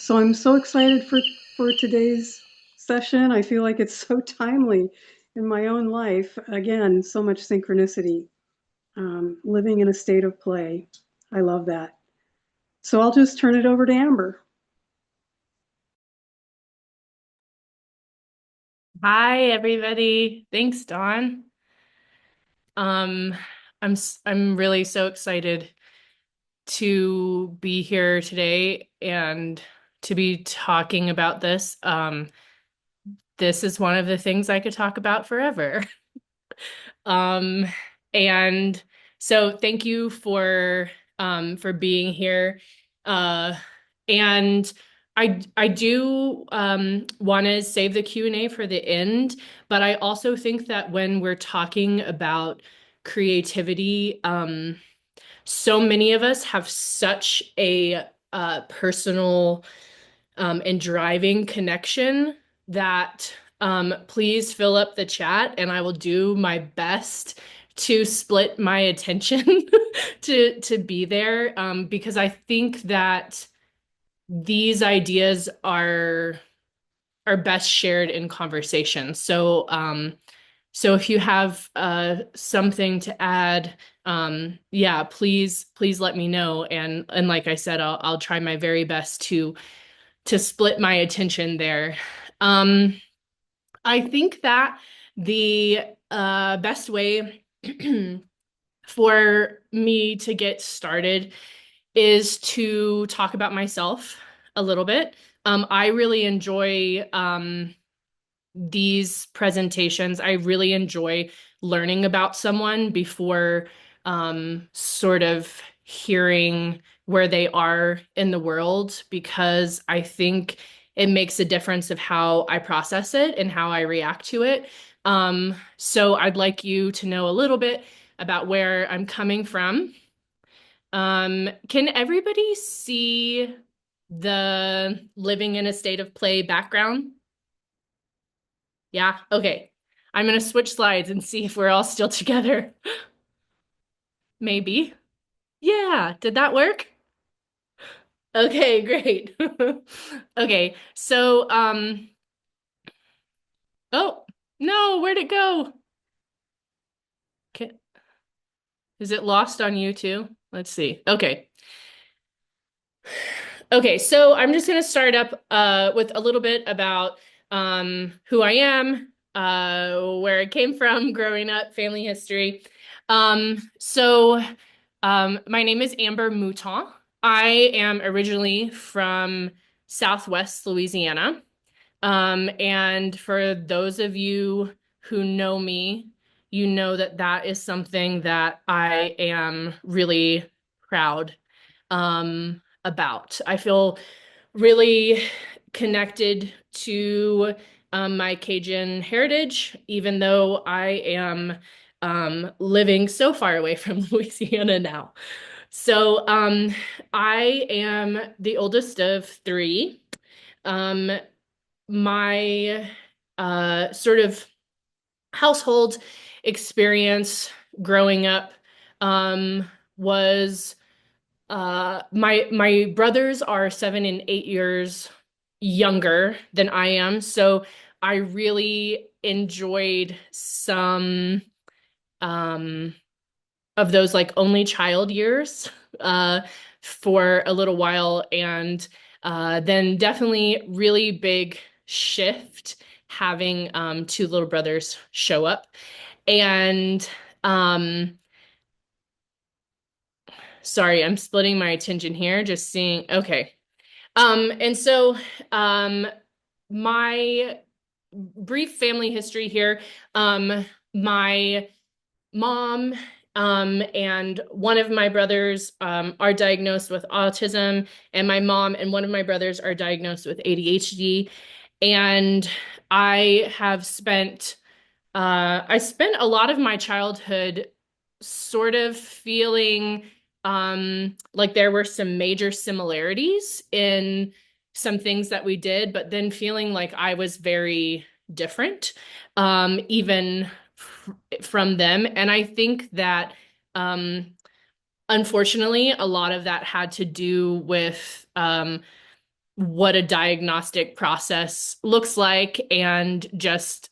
So I'm so excited for today's session. I feel like it's so timely in my own life. Again, so much synchronicity. Living in a state of play. I love that. So I'll just turn it over to Amber. Hi, everybody. Thanks, Dawn. Um, I'm really so excited to be here today and to be talking about this. This is one of the things I could talk about forever. Um, and so thank you for being here. Uh, and I do want to save the Q&A for the end, but I also think that when we're talking about creativity, so many of us have such a personal and driving connection that please fill up the chat and I will do my best to split my attention to be there because I think that these ideas are best shared in conversation. So if you have something to add, yeah, please let me know. And like I said, I'll try my very best to split my attention there. Um, I think that the best way for me to get started is to talk about myself a little bit. I really enjoy these presentations. I really enjoy learning about someone before sort of hearing where they are in the world because I think it makes a difference of how I process it and how I react to it. So I'd like you to know a little bit about where I'm coming from. Can everybody see the living in a state of play background? Yeah, okay. I'm gonna switch slides and see if we're all still together. Maybe. Yeah, did that work? Okay, great. Okay, so oh, no, where'd it go? Can, is it lost on you too? Let's see. Okay. Okay, so I'm just gonna start up with a little bit about who I am, where I came from growing up, family history. My name is Amber Mouton. I am originally from Southwest Louisiana. And for those of you who know me, you know that that is something that I am really proud about. I feel really connected to my Cajun heritage, even though I am living so far away from Louisiana now. So I am the oldest of three. Um, my sort of household experience growing up was my brothers are 7 and 8 years younger than I am, so I really enjoyed some um of those like only child years uh for a little while and then definitely really big shift having two little brothers show up and um sorry, I'm splitting my attention here just seeing okay. And so my brief family history here. My mom and one of my brothers are diagnosed with autism, and my mom and one of my brothers are diagnosed with ADHD. And I spent a lot of my childhood sort of feeling like there were some major similarities in some things that we did, but then feeling like I was very different, even from them. And I think that unfortunately, a lot of that had to do with what a diagnostic process looks like, and just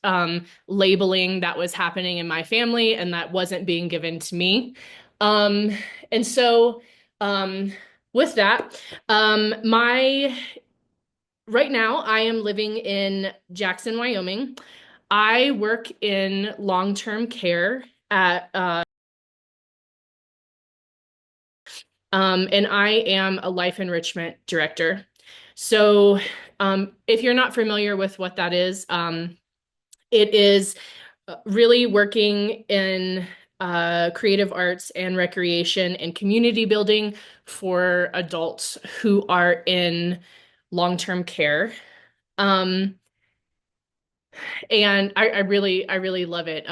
labeling that was happening in my family and that wasn't being given to me. Um, and so um, with that, my right now I am living in Jackson, Wyoming. I work in long-term care at and I am a life enrichment director. So, if you're not familiar with what that is, it is really working in creative arts and recreation and community building for adults who are in long-term care. Um, and I really love it.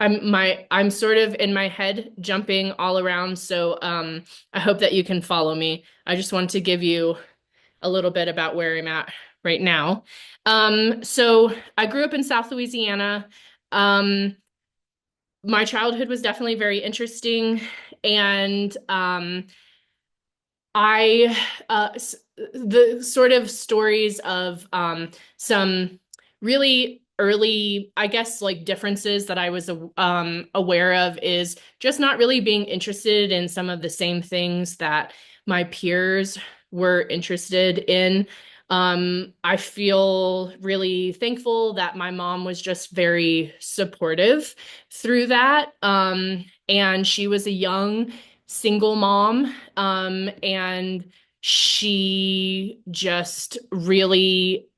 I'm sort of in my head jumping all around, so I hope that you can follow me. I just want to give you a little bit about where I'm at right now. So I grew up in South Louisiana. Um, my childhood was definitely very interesting, and I the sort of stories of some really early, I guess, like differences that I was aware of is just not really being interested in some of the same things that my peers were interested in. I feel really thankful that my mom was just very supportive through that. And she was a young single mom, and she just really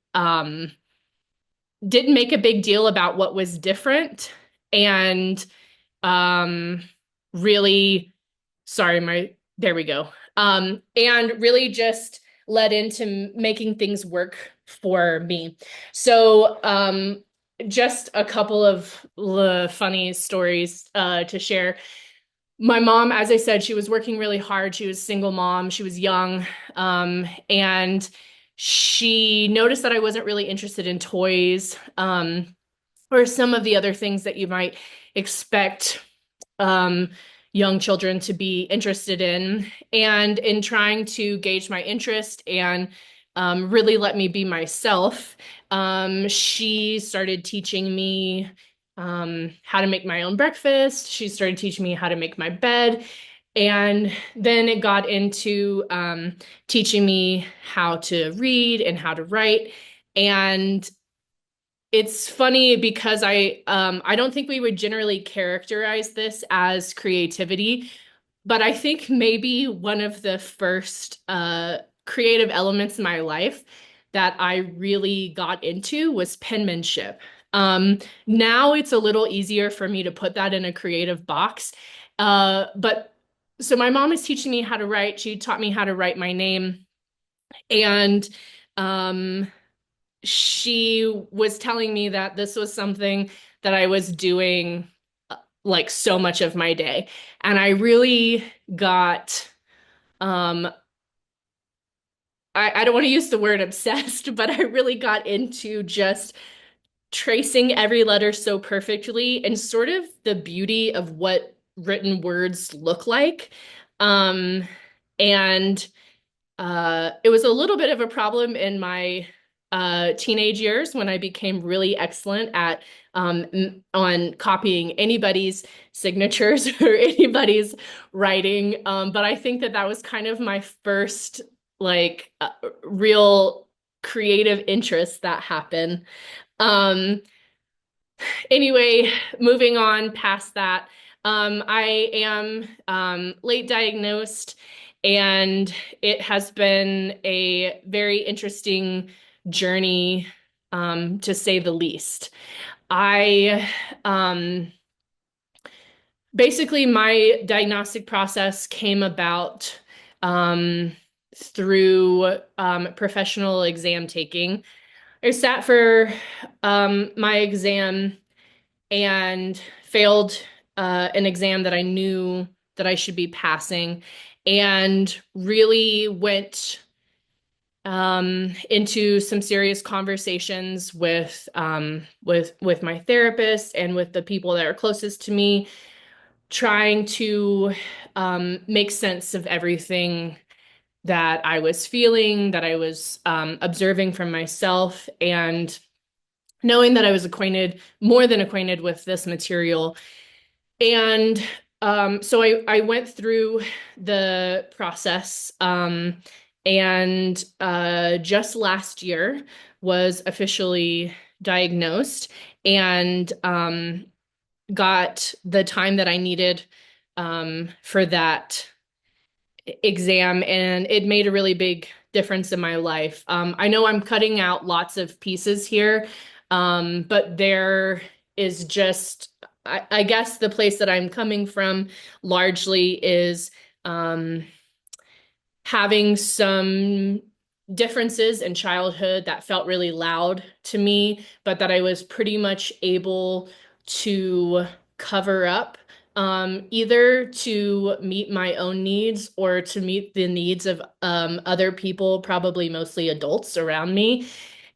didn't make a big deal about what was different, and um, really, sorry, there we go. And really just led into making things work for me. So, just a couple of funny stories to share. My mom, as I said, she was working really hard. She was a single mom. She was young. And she noticed that I wasn't really interested in toys, or some of the other things that you might expect um, young children to be interested in. And in trying to gauge my interest and really let me be myself, she started teaching me how to make my own breakfast. She started teaching me how to make my bed. And then it got into teaching me how to read and how to write. And it's funny because I don't think we would generally characterize this as creativity, but I think maybe one of the first creative elements in my life that I really got into was penmanship. Now it's a little easier for me to put that in a creative box. But so my mom is teaching me how to write. She taught me how to write my name. And um, she was telling me that this was something that I was doing like so much of my day. And I really got, um, I don't want to use the word obsessed, but I really got into just tracing every letter so perfectly and sort of the beauty of what written words look like. Um, and it was a little bit of a problem in my teenage years when I became really excellent at on copying anybody's signatures or anybody's writing. But I think that that was kind of my first like real creative interest that happened. Um, Anyway, moving on past that, I am late diagnosed, and it has been a very interesting journey, to say the least. I basically my diagnostic process came about through professional exam taking. I sat for my exam and failed an exam that I knew that I should be passing, and really went into some serious conversations with my therapist and with the people that are closest to me, trying to make sense of everything that I was feeling, that I was observing from myself, and knowing that I was more than acquainted with this material. And so I went through the process, and just last year was officially diagnosed, and got the time that I needed for that exam, and it made a really big difference in my life. I know I'm cutting out lots of pieces here, but there is just, I guess the place that I'm coming from largely is um, having some differences in childhood that felt really loud to me, but that I was pretty much able to cover up, either to meet my own needs or to meet the needs of other people, probably mostly adults around me.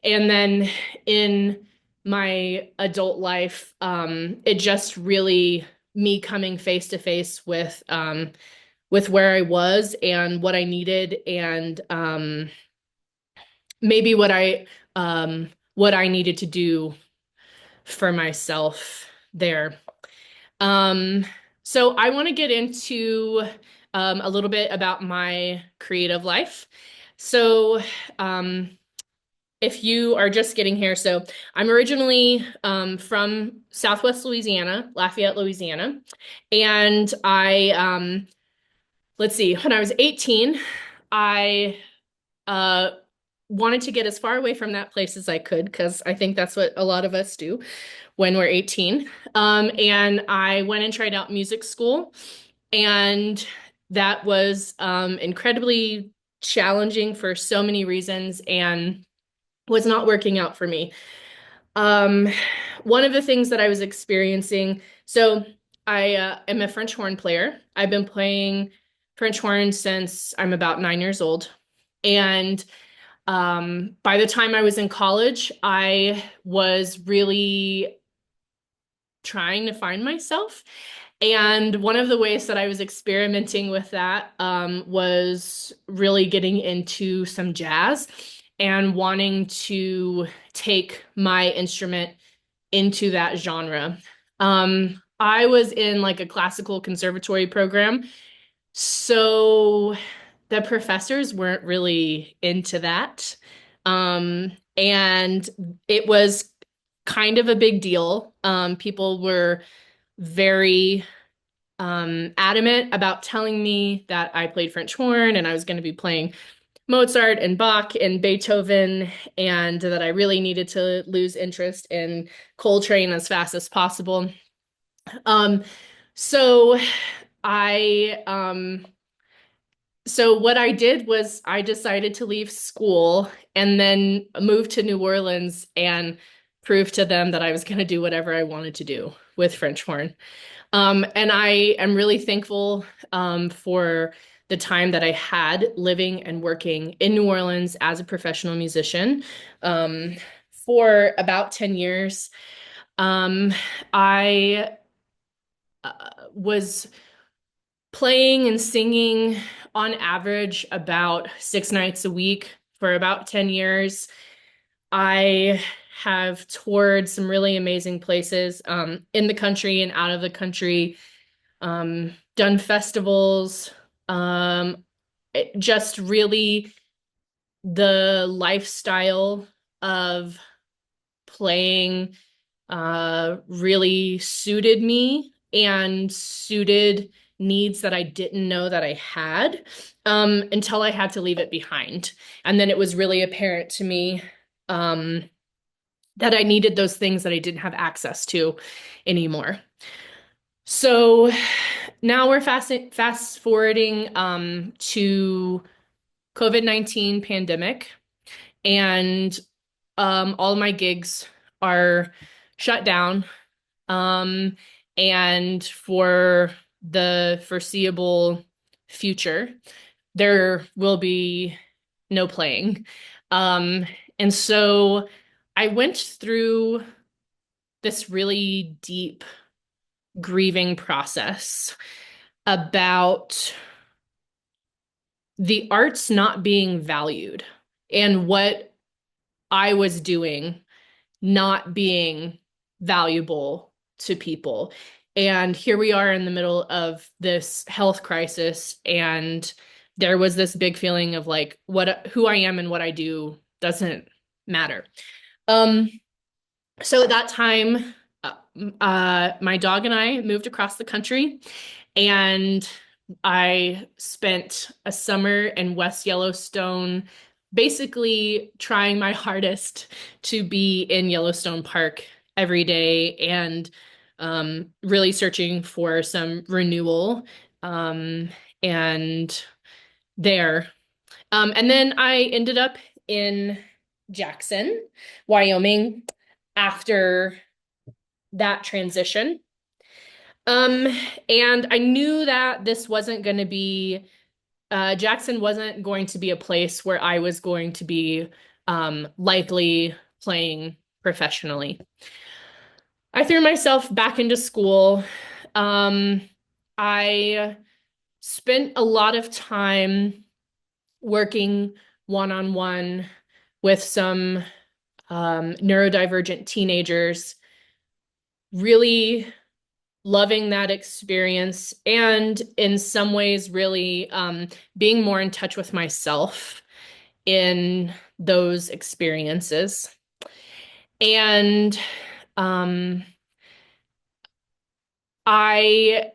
And then in my adult life, it just really me coming face to face with where I was and what I needed, and maybe what I needed to do for myself there. Um, so I want to get into a little bit about my creative life. So um, if you are just getting here, so I'm originally from Southwest Louisiana, Lafayette, Louisiana, and let's see, when I was 18, I uh, wanted to get as far away from that place as I could, because I think that's what a lot of us do when we're 18. And I went and tried out music school, and that was incredibly challenging for so many reasons and was not working out for me. Um, One of the things that I was experiencing, so I am a French horn player. I've been playing French horn since I'm about 9 years old. And by the time I was in college, I was really trying to find myself. And one of the ways that I was experimenting with that was really getting into some jazz and wanting to take my instrument into that genre. I was in like a classical conservatory program, so the professors weren't really into that. And it was kind of a big deal. People were very adamant about telling me that I played French horn and I was going to be playing Mozart and Bach and Beethoven, and that I really needed to lose interest in Coltrane as fast as possible. Um, so I so what I did was I decided to leave school and then move to New Orleans and prove to them that I was going to do whatever I wanted to do with French horn. And I am really thankful for the time that I had living and working in New Orleans as a professional musician um, for about 10 years. I was playing and singing on average about 6 nights a week for about 10 years. I have toured some really amazing places in the country and out of the country, done festivals, just really the lifestyle of playing really suited me and suited needs that I didn't know that I had, until I had to leave it behind. And then it was really apparent to me um, that I needed those things that I didn't have access to anymore. So now we're fast forwarding to COVID-19 pandemic, and all of my gigs are shut down. Um, and for the foreseeable future, there will be no playing. Um, and so I went through this really deep grieving process about the arts not being valued and what I was doing not being valuable to people. And here we are in the middle of this health crisis, and there was this big feeling of like what who I am and what I do doesn't matter. Um, so at that time, my dog and I moved across the country, and I spent a summer in West Yellowstone, basically trying my hardest to be in Yellowstone Park every day and really searching for some renewal. Um, and there. And then I ended up in Jackson, Wyoming after that transition. Um, and I knew that this wasn't going to be, Jackson wasn't going to be a place where I was going to be likely playing professionally. I threw myself back into school. Um, I spent a lot of time working one-on-one with some neurodivergent teenagers, really loving that experience, and in some ways, really being more in touch with myself in those experiences. And um, I,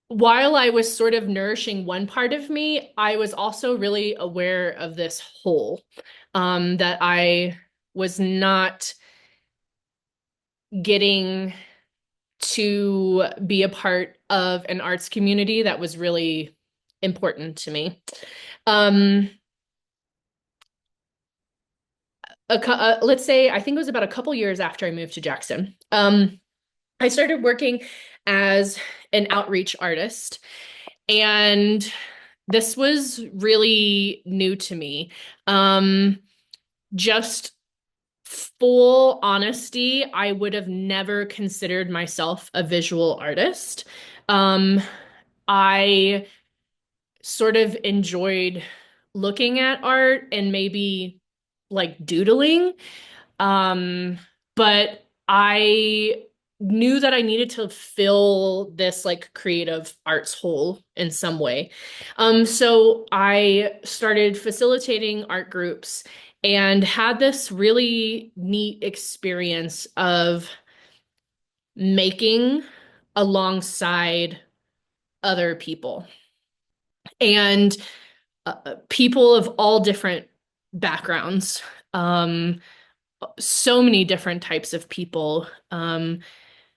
while I was sort of nourishing one part of me, I was also really aware of this whole that I was not getting to be a part of an arts community that was really important to me. Um, let's say I think it was about a couple years after I moved to Jackson. I started working as an outreach artist, and this was really new to me. Just full honesty, I would have never considered myself a visual artist. Um, I sort of enjoyed looking at art and maybe like doodling. Um, but I knew that I needed to fill this like creative arts hole in some way. So I started facilitating art groups and had this really neat experience of making alongside other people. And people of all different backgrounds, um, so many different types of people,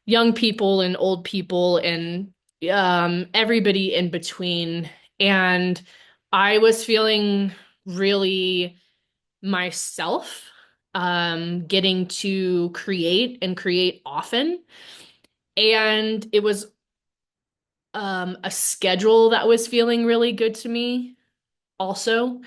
young people and old people, and everybody in between. And I was feeling really myself, getting to create and create often. And it was a schedule that was feeling really good to me also.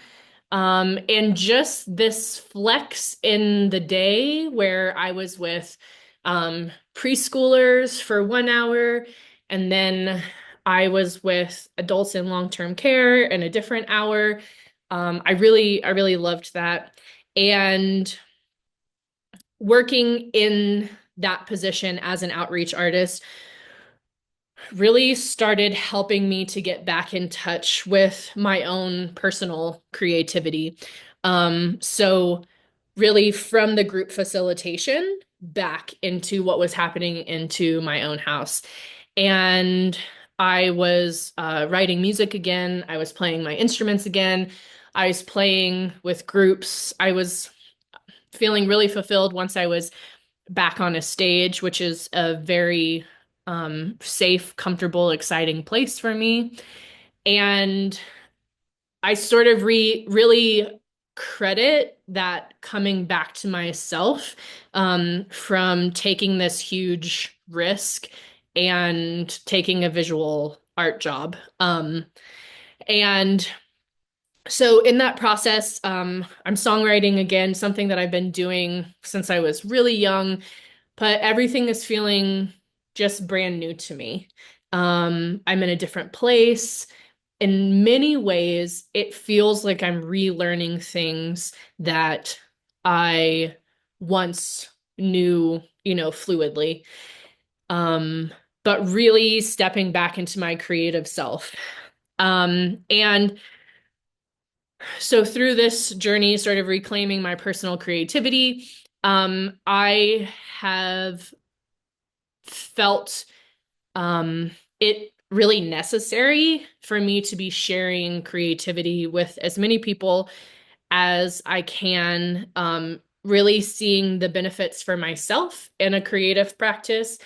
And just this flex in the day where I was with preschoolers for 1 hour, and then I was with adults in long-term care in a different hour. I really loved that. And working in that position as an outreach artist really started helping me to get back in touch with my own personal creativity. So really from the group facilitation back into what was happening into my own house. And I was writing music again. I was playing my instruments again. I was playing with groups. I was feeling really fulfilled once I was back on a stage, which is a very safe, comfortable, exciting place for me. And I sort of really credit that coming back to myself from taking this huge risk and taking a visual art job. And so in that process, I'm songwriting again, something that I've been doing since I was really young, but everything is feeling just brand new to me. I'm in a different place in many ways, it feels like I'm relearning things that I once knew, fluidly. Um, but really stepping back into my creative self. And so through this journey, sort of reclaiming my personal creativity, I have felt it really necessary for me to be sharing creativity with as many people as I can, really seeing the benefits for myself in a creative practice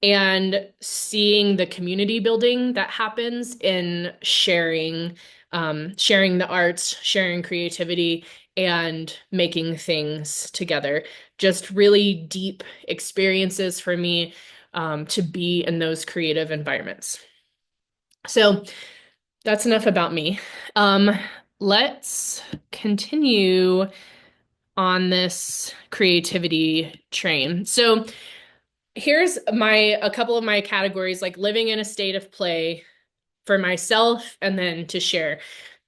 and seeing the community building that happens in sharing the arts, sharing creativity, and making things together. Just really deep experiences for me, to be in those creative environments. So that's enough about me. Um, let's continue on this creativity train. So here's a couple of my categories, like living in a state of play for myself and then to share.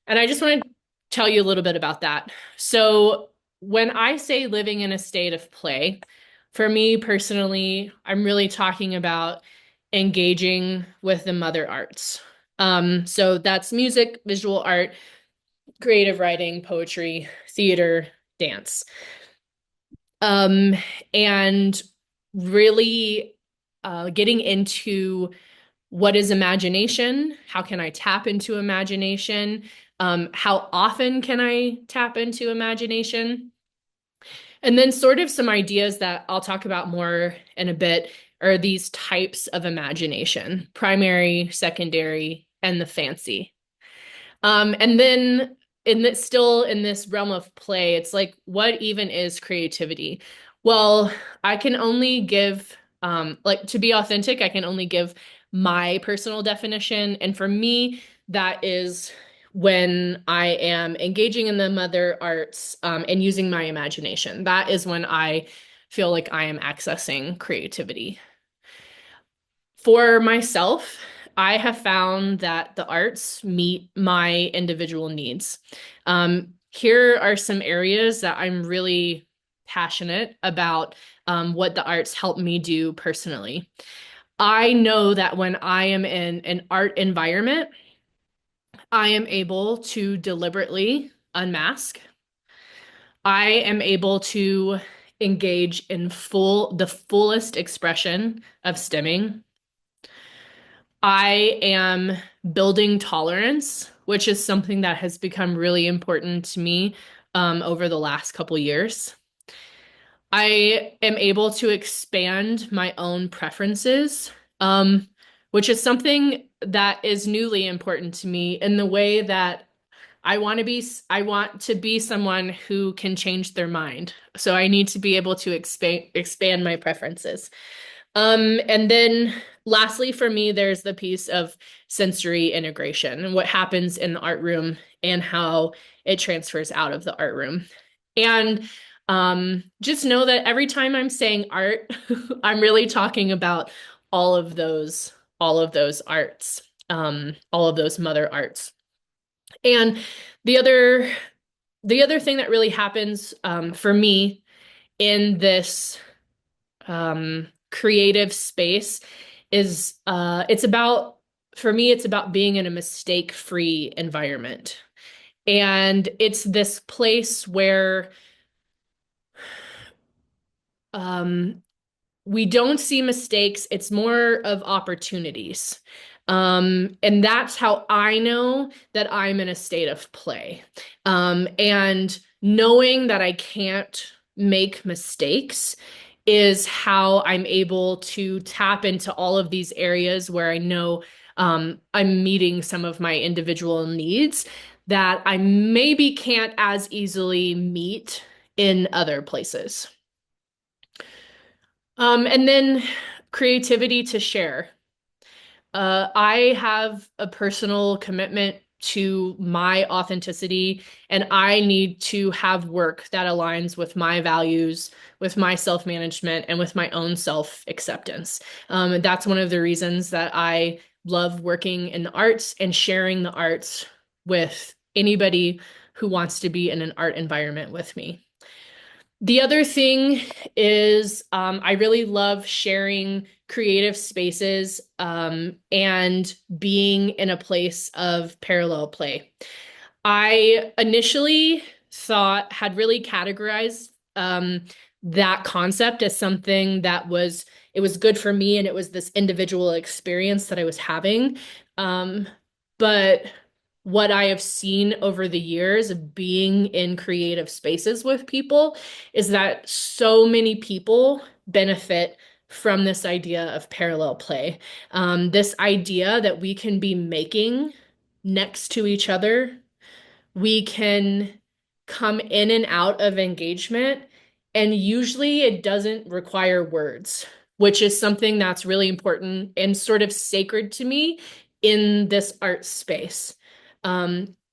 And I just want to tell you a little bit about that. So when I say living in a state of play, for me personally, I'm really talking about engaging with the mother arts. So that's music, visual art, creative writing, poetry, theater, dance. Um, and really getting into what is imagination? How can I tap into imagination? How often can I tap into imagination? And then, sort of, some ideas that I'll talk about more in a bit are these types of imagination: primary, secondary, and the fancy. And then still in this realm of play, it's like, what even is creativity? Well, I can only give, like, to be authentic, I can only give my personal definition. And for me, that is when I am engaging in the mother arts, and using my imagination. That is when I feel like I am accessing creativity. For myself, I have found that the arts meet my individual needs. Here are some areas that I'm really passionate about, what the arts help me do personally. I know that when I am in an art environment, I am able to deliberately unmask. I am able to engage in the fullest expression of stimming. I am building tolerance, which is something that has become really important to me, over the last couple years. I am able to expand my own preferences, which is something that is newly important to me in the way that I want to be someone who can change their mind. So I need to be able to expand my preferences. And then lastly, for me, there's the piece of sensory integration and what happens in the art room and how it transfers out of the art room. And just know that every time I'm saying art, I'm really talking about all of those arts, all of those mother arts. And the other the other thing that really happens, for me in this, creative space is, for me, it's about being in a mistake-free environment. And it's this place where, um, we don't see mistakes, it's more of opportunities. And that's how I know that I'm in a state of play. And knowing that I can't make mistakes is how I'm able to tap into all of these areas where I know, I'm meeting some of my individual needs that I maybe can't as easily meet in other places. And then creativity to share. I have a personal commitment to my authenticity, and I need to have work that aligns with my values, with my self-management, and with my own self-acceptance. That's one of the reasons that I love working in the arts and sharing the arts with anybody who wants to be in an art environment with me. The other thing is I really love sharing creative spaces and being in a place of parallel play. I initially had really categorized that concept as something that it was good for me and it was this individual experience that I was having. But what I have seen over the years of being in creative spaces with people is that so many people benefit from this idea of parallel play. This idea that we can be making next to each other, we can come in and out of engagement, and usually it doesn't require words, which is something that's really important and sort of sacred to me in this art space.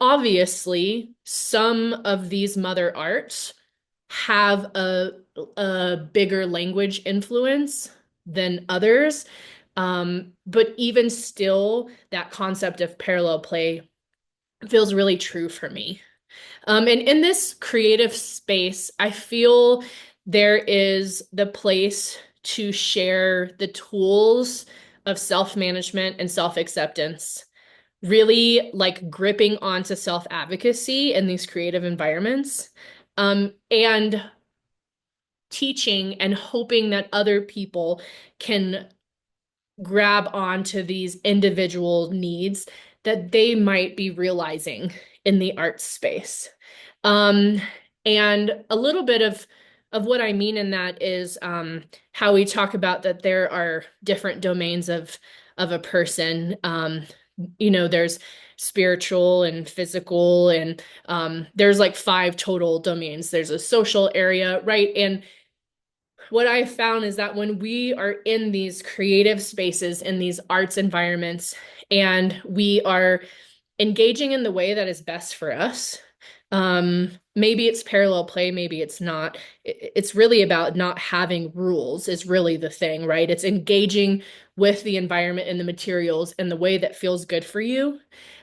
Obviously, some of these mother arts have a bigger language influence than others. But even still, that concept of parallel play feels really true for me. And in this creative space, I feel there is the place to share the tools of self-management and self-acceptance, really like gripping onto self-advocacy in these creative environments, and teaching and hoping that other people can grab onto these individual needs that they might be realizing in the art space. Um, and a little bit of what I mean in that is how we talk about that there are different domains of a person. There's spiritual and physical, and there's like 5 total domains. There's a social area, right? And what I've found is that when we are in these creative spaces, in these arts environments, and we are engaging in the way that is best for us, maybe it's parallel play, maybe it's not. It's really about not having rules is really the thing, right? It's engaging with the environment and the materials in the way that feels good for you.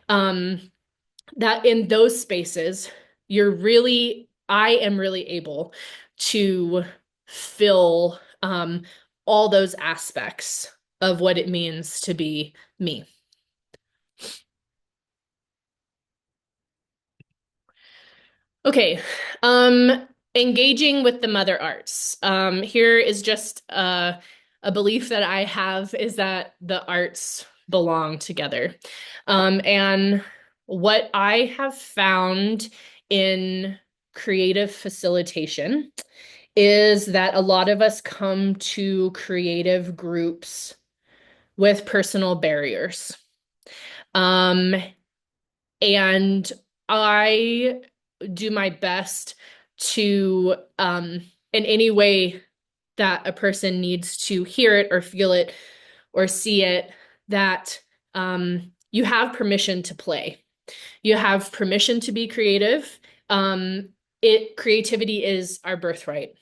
That in those spaces, I am really able to fill all those aspects of what it means to be me. Okay, engaging with the mother arts. Here is just a belief that I have is that the arts belong together. And what I have found in creative facilitation is that a lot of us come to creative groups with personal barriers. Um, and I do my best to, in any way that a person needs to hear it or feel it or see it, that you have permission to play. You have permission to be creative. Creativity is our birthright.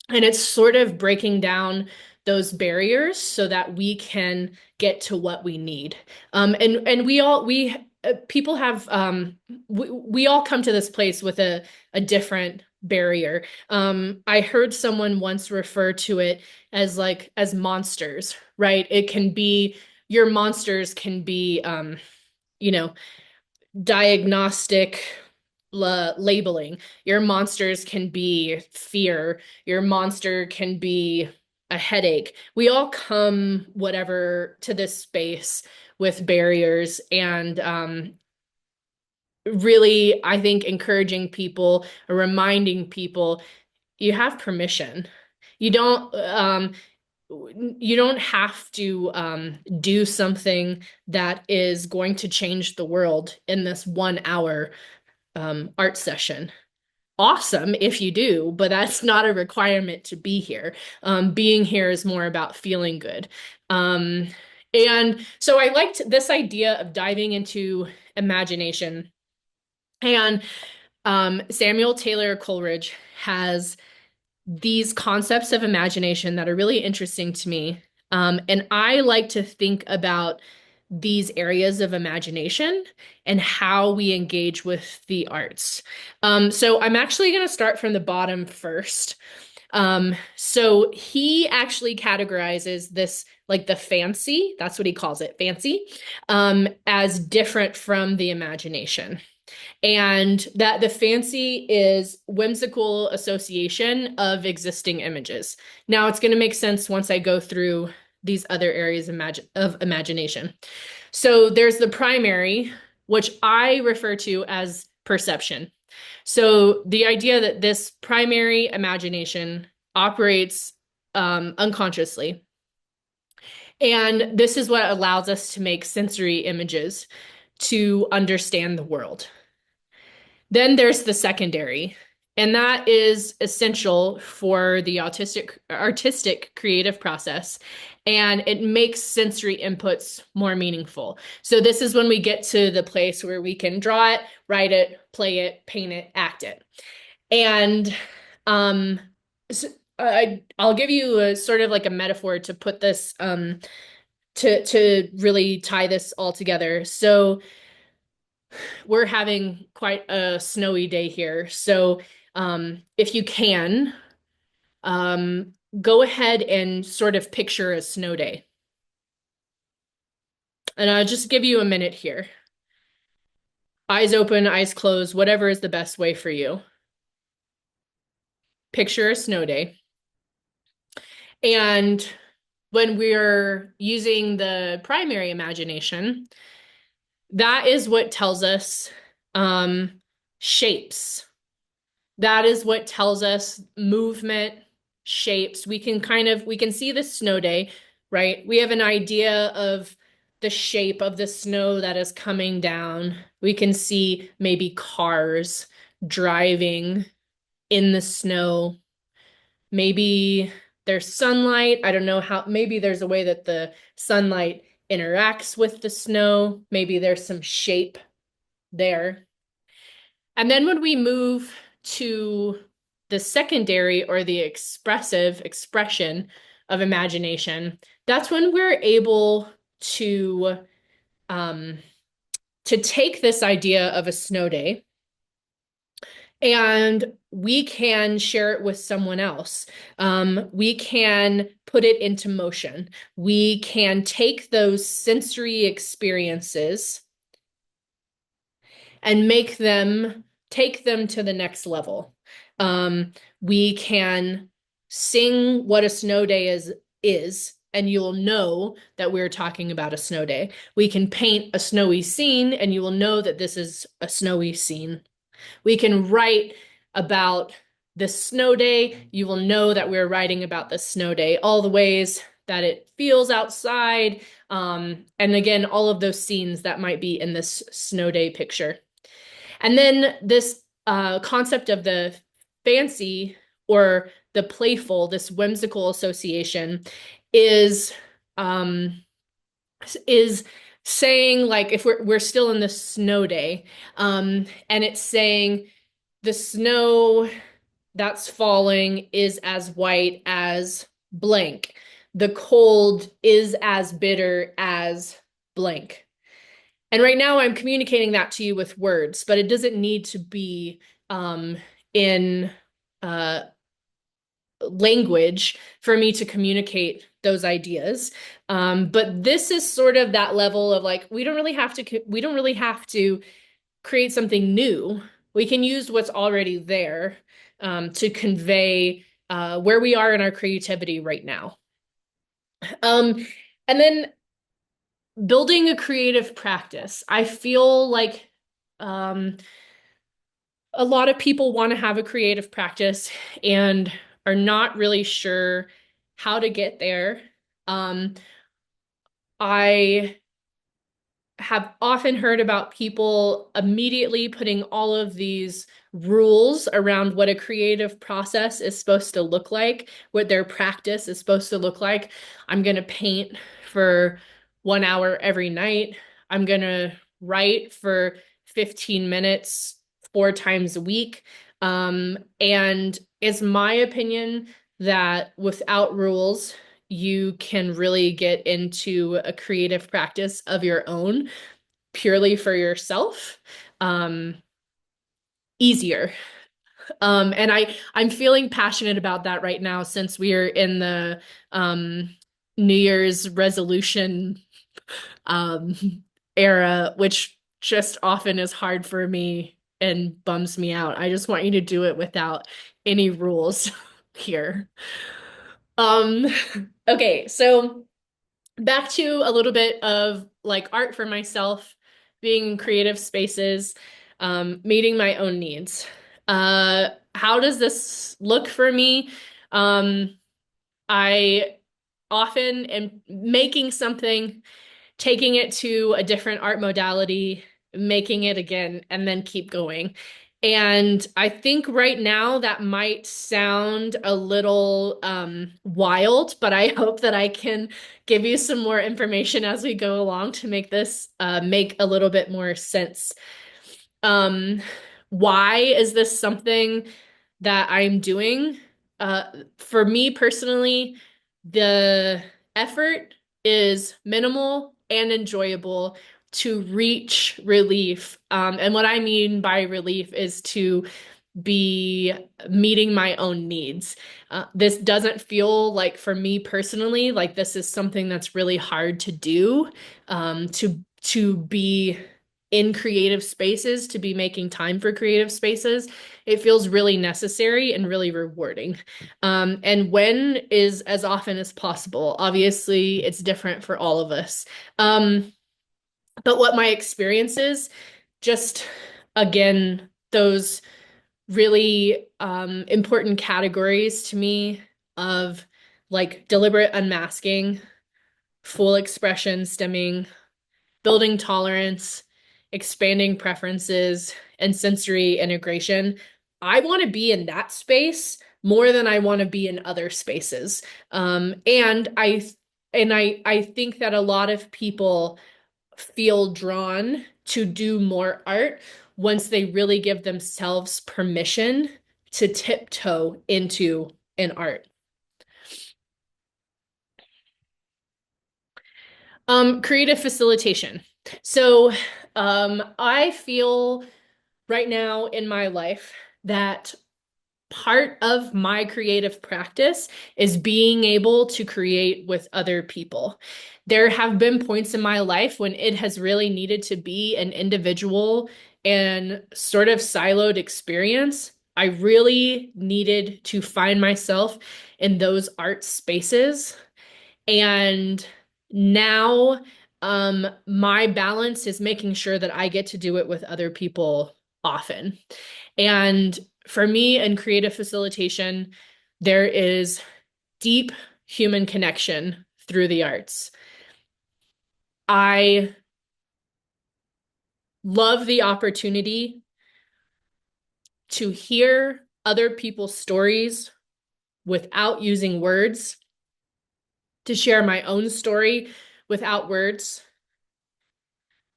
And it's sort of breaking down those barriers so that we can get to what we need. And people have we all come to this place with a different barrier. I heard someone once refer to it as monsters, right? It can be your monsters can be you know diagnostic labeling. Your monsters can be fear. Your monster can be a headache. We all come whatever to this space with barriers, and really, I think encouraging people or reminding people you have permission. You don't you don't have to do something that is going to change the world in this 1 hour art session. Awesome if you do, but that's not a requirement to be here. Being here is more about feeling good. And so I liked this idea of diving into imagination. And Samuel Taylor Coleridge has these concepts of imagination that are really interesting to me. And I like to think about these areas of imagination and how we engage with the arts. So I'm actually going to start from the bottom first. So he actually categorizes this, like the fancy, that's what he calls it, fancy, as different from the imagination. And that the fancy is whimsical association of existing images. Now it's going to make sense once I go through these other areas of imagination. So there's the primary, which I refer to as perception. So the idea that this primary imagination operates unconsciously. And this is what allows us to make sensory images to understand the world. Then there's the secondary, and that is essential for the artistic creative process, and it makes sensory inputs more meaningful. So this is when we get to the place where we can draw it, write it, play it, paint it, act it. And um, so I'll give you a sort of like a metaphor to put this to really tie this all together. So we're having quite a snowy day here. So if you can, go ahead and sort of picture a snow day. And I'll just give you a minute here. Eyes open, eyes closed, whatever is the best way for you. Picture a snow day. And when we're using the primary imagination, that is what tells us shapes. That is what tells us movement, shapes. We can see the snow day, right? We have an idea of the shape of the snow that is coming down. We can see maybe cars driving in the snow. Maybe there's sunlight. I don't know how, maybe there's a way that the sunlight interacts with the snow. Maybe there's some shape there. And then when we move to the secondary or the expressive expression of imagination, that's when we're able to um, to take this idea of a snow day and we can share it with someone else. We can put it into motion. We can take those sensory experiences and take them to the next level. We can sing what a snow day is, and you'll know that we're talking about a snow day. We can paint a snowy scene, and you will know that this is a snowy scene. We can write about the snow day. You will know that we're writing about the snow day, all the ways that it feels outside. And again, all of those scenes that might be in this snow day picture. And then this concept of the fancy or the playful, this whimsical association is is saying, like, if we're still in the snow day, and it's saying the snow that's falling is as white as blank. The cold is as bitter as blank. And right now I'm communicating that to you with words, but it doesn't need to be in language for me to communicate those ideas. But this is sort of that level of like, we don't really have to create something new. We can use what's already there to convey where we are in our creativity right now. And then building a creative practice. I feel like a lot of people want to have a creative practice and are not really sure how to get there. I have often heard about people immediately putting all of these rules around what a creative process is supposed to look like, what their practice is supposed to look like. I'm going to paint for 1 hour every night. I'm going to write for 15 minutes 4 times a week. And it's my opinion that without rules, you can really get into a creative practice of your own purely for yourself, um, easier. And I'm feeling passionate about that right now since we are in the um, New Year's resolution um, era, which just often is hard for me and bums me out. I just want you to do it without any rules here. Um, okay, so back to a little bit of like art for myself, being in creative spaces, meeting my own needs. How does this look for me? Um, I often am making something, taking it to a different art modality, making it again, and then keep going. And I think right now that might sound a little wild, but I hope that I can give you some more information as we go along to make this make a little bit more sense. Um, why is this something that I'm doing? Uh, for me personally, the effort is minimal and enjoyable to reach relief. And what I mean by relief is to be meeting my own needs. This doesn't feel like, for me personally, like this is something that's really hard to do, to be in creative spaces, to be making time for creative spaces. It feels really necessary and really rewarding. And when is as often as possible. Obviously, it's different for all of us. But what my experience is, just again, those really important categories to me of like deliberate unmasking, full expression stimming, building tolerance, expanding preferences, and sensory integration. I want to be in that space more than I want to be in other spaces. And I think that a lot of people feel drawn to do more art once they really give themselves permission to tiptoe into an art. Creative facilitation. So, I feel right now in my life that part of my creative practice is being able to create with other people. There have been points in my life when it has really needed to be an individual and sort of siloed experience. I really needed to find myself in those art spaces. And now, my balance is making sure that I get to do it with other people often. And for me in creative facilitation, there is deep human connection through the arts. I love the opportunity to hear other people's stories without using words, to share my own story without words.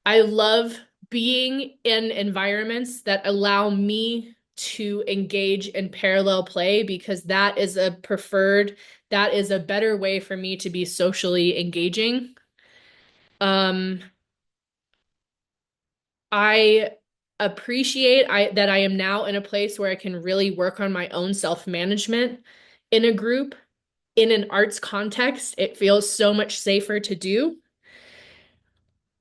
I love being in environments that allow me to engage in parallel play because that is that is a better way for me to be socially engaging. Um, I appreciate that I am now in a place where I can really work on my own self-management in a group, in an arts context. It feels so much safer to do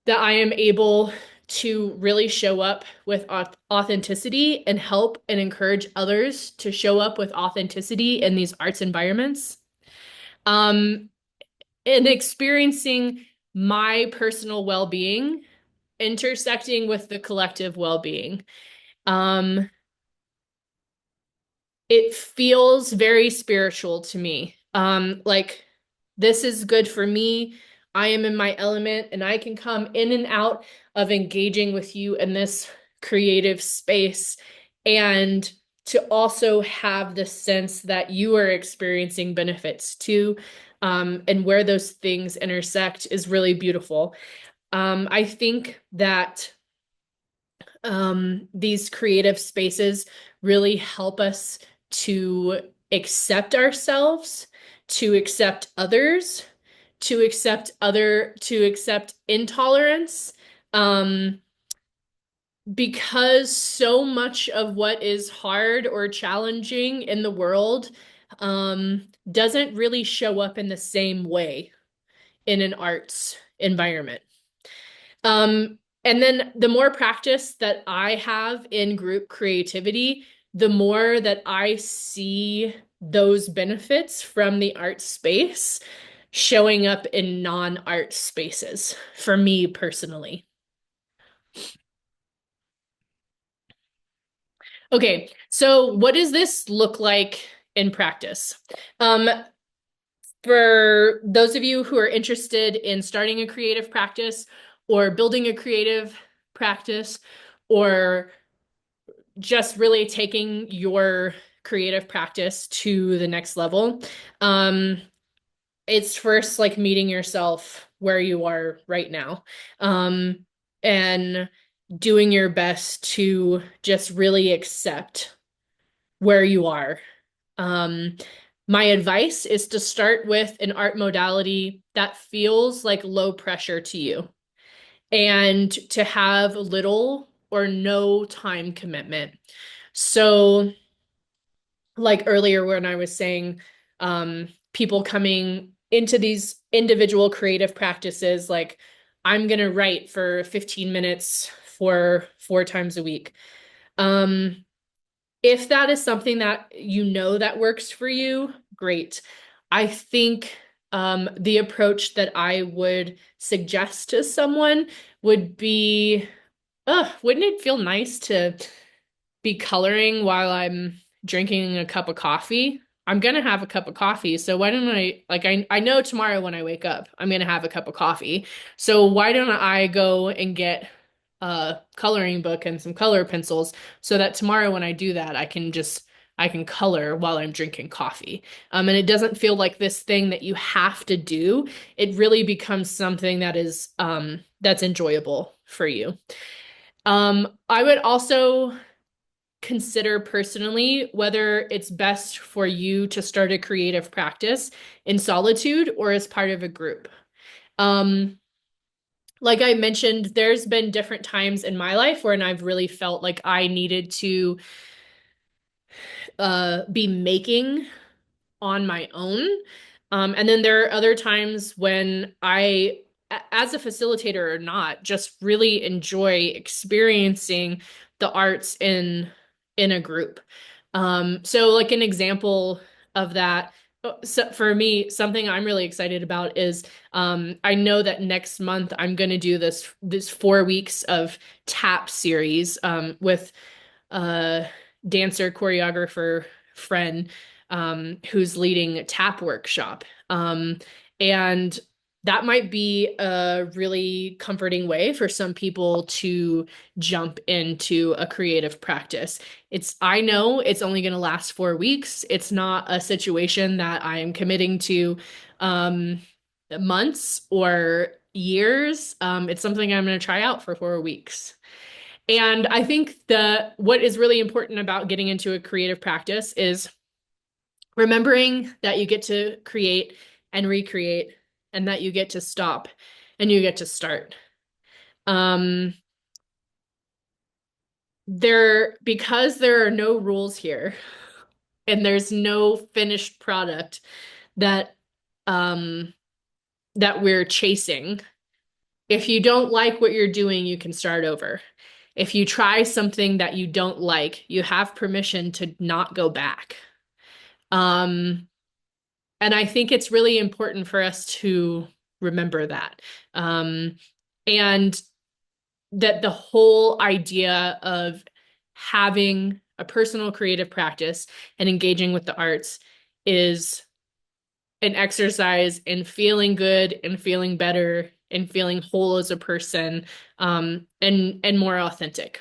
that I am able to really show up with authenticity and help and encourage others to show up with authenticity in these arts environments. Um, and experiencing my personal well-being intersecting with the collective well-being. Um, it feels very spiritual to me. Like this is good for me. I am in my element and I can come in and out of engaging with you in this creative space and to also have the sense that you are experiencing benefits too. And where those things intersect is really beautiful. I think that these creative spaces really help us to accept ourselves, to accept others, to accept intolerance. Um, because so much of what is hard or challenging in the world doesn't really show up in the same way in an arts environment. And then the more practice that I have in group creativity, the more that I see those benefits from the art space showing up in non-art spaces for me personally. Okay, so what does this look like in practice? Um, for those of you who are interested in starting a creative practice or building a creative practice or just really taking your creative practice to the next level, um, it's first like meeting yourself where you are right now, and doing your best to just really accept where you are. Um, my advice is to start with an art modality that feels like low pressure to you and to have little or no time commitment. So, like earlier when I was saying, people coming into these individual creative practices, like I'm gonna write for 15 minutes for 4 times a week. Um, if that is something that you know that works for you, great. I think the approach that I would suggest to someone would be, wouldn't it feel nice to be coloring while I'm drinking a cup of coffee? I'm gonna have a cup of coffee, so why don't I know tomorrow when I wake up, I'm gonna have a cup of coffee. So why don't I go and get a coloring book and some color pencils so that tomorrow when I do that, I can color while I'm drinking coffee. And it doesn't feel like this thing that you have to do. It really becomes something that is that's enjoyable for you. I would also consider personally whether it's best for you to start a creative practice in solitude or as part of a group. Um, like I mentioned, there's been different times in my life when I've really felt like I needed to be making on my own. And then there are other times when as a facilitator or not, just really enjoy experiencing the arts in a group. So like an example of that, so for me, something I'm really excited about is I know that next month I'm going to do this 4 weeks of tap series with a dancer choreographer friend who's leading a tap workshop. And that might be a really comforting way for some people to jump into a creative practice. I know it's only going to last 4 weeks. It's not a situation that I am committing to um, months or years. It's something I'm going to try out for 4 weeks. And I think what is really important about getting into a creative practice is remembering that you get to create and recreate and that you get to stop and you get to start. Um, because there are no rules here and there's no finished product that um that we're chasing. If you don't like what you're doing, you can start over. If you try something that you don't like, you have permission to not go back. Um, and I think it's really important for us to remember that. And that the whole idea of having a personal creative practice and engaging with the arts is an exercise in feeling good and feeling better and feeling whole as a person, and more authentic.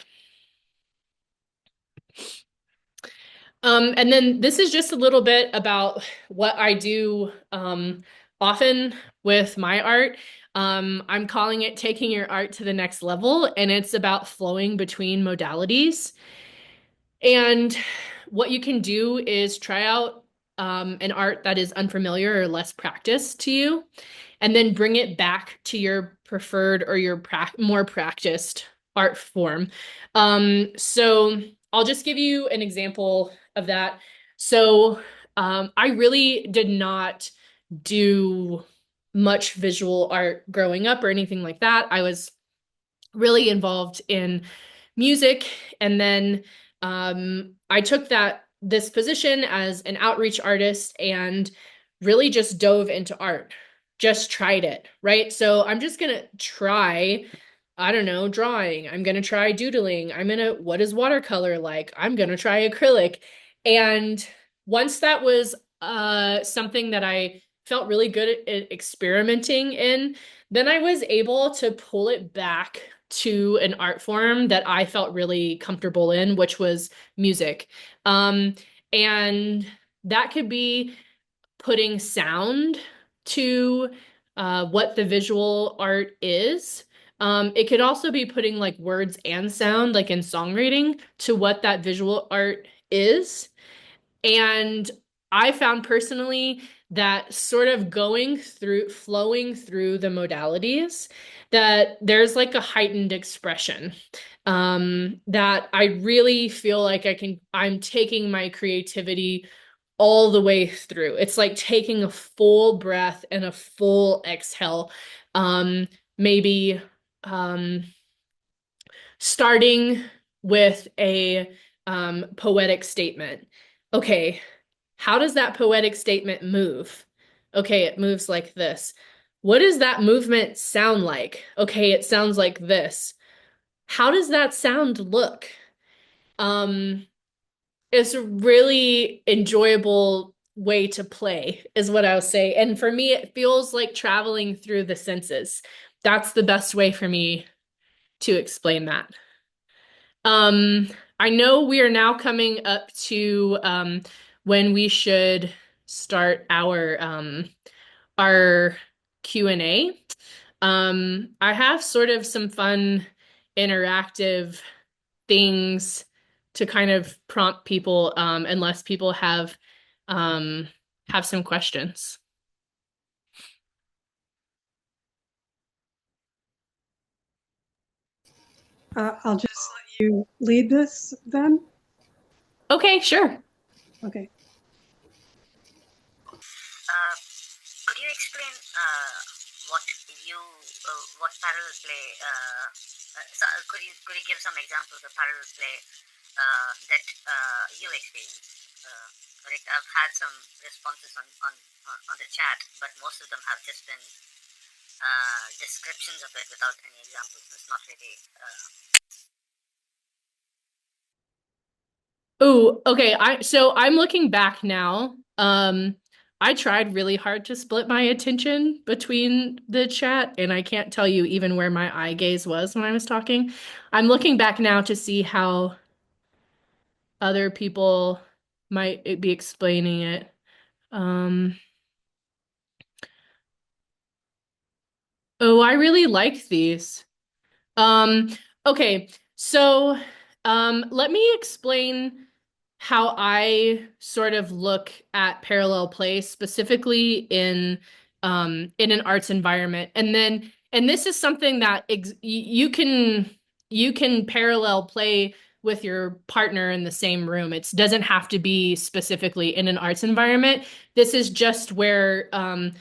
And then this is just a little bit about what I do often with my art. I'm calling it taking your art to the next level, and it's about flowing between modalities. And what you can do is try out an art that is unfamiliar or less practiced to you, and then bring it back to your preferred or your more practiced art form. So I'll just give you an example of that. So I really did not do much visual art growing up or anything like that. I was really involved in music, and then I took this position as an outreach artist and really just dove into art. Just tried it, right? So I'm just gonna try, I don't know, drawing. I'm gonna try doodling. What is watercolor like? I'm gonna try acrylic. And once that was something that I felt really good at experimenting in, then I was able to pull it back to an art form that I felt really comfortable in, which was music. And that could be putting sound to what the visual art is. It could also be putting like words and sound, like in songwriting, to what that visual art is. And I found personally that sort of flowing through the modalities, that there's like a heightened expression that I really feel like I'm taking my creativity all the way through. It's like taking a full breath and a full exhale. Maybe um, starting with a poetic statement. Okay, how does that poetic statement move? Okay, it moves like this. What does that movement sound like? Okay, it sounds like this. How does that sound look? Um, it's a really enjoyable way to play, is what I would say. And for me, it feels like traveling through the senses. That's the best way for me to explain that. Um, I know we are now coming up to when we should start our Q&A. I have sort of some fun interactive things to kind of prompt people unless people have some questions. I'll just let you lead this then. Okay, sure. Okay. Could you explain what parallel play? Could you give some examples of parallel play that you experienced? Like I've had some responses on the chat, but most of them have just been descriptions of it without any examples. It's not really. Oh, okay. So I'm looking back now. I tried really hard to split my attention between the chat, and I can't tell you even where my eye gaze was when I was talking. I'm looking back now to see how other people might be explaining it. Um, oh, I really like these. Um, okay, so let me explain how I sort of look at parallel play specifically in an arts environment. And this is something that you can parallel play with your partner in the same room. It doesn't have to be specifically in an arts environment. This is just where I'm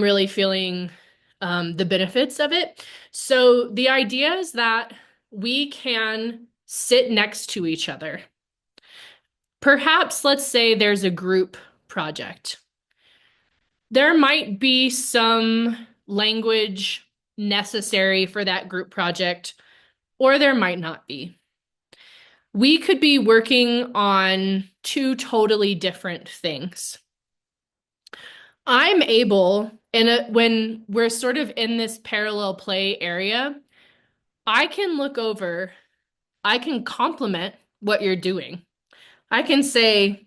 really feeling the benefits of it. So the idea is that we can sit next to each other. Perhaps let's say there's a group project. There might be some language necessary for that group project, or there might not be. We could be working on two totally different things. I'm able, when we're sort of in this parallel play area, I can look over, I can compliment what you're doing. I can say,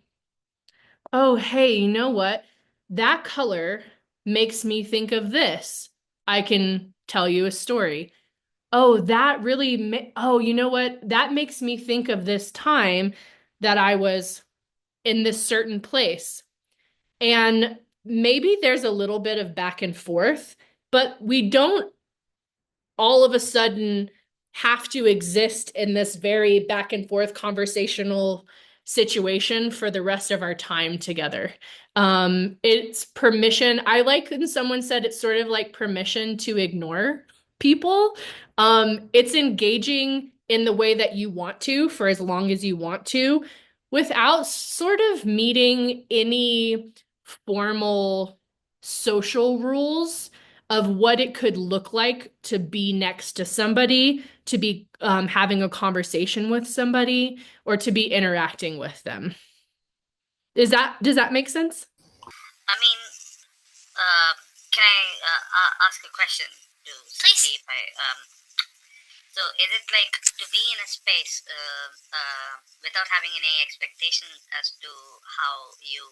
oh, hey, you know what? That color makes me think of this. I can tell you a story. Oh, oh, you know what? That makes me think of this time that I was in this certain place. And maybe there's a little bit of back and forth, but we don't all of a sudden have to exist in this very back and forth conversational situation for the rest of our time together. It's permission. I like when someone said it's sort of like permission to ignore people. It's engaging in the way that you want to for as long as you want to without sort of meeting any formal social rules of what it could look like to be next to somebody, to be having a conversation with somebody, or to be interacting with them. Does that make sense? I mean, can I ask a question to see if I so is it like to be in a space without having any expectation as to how you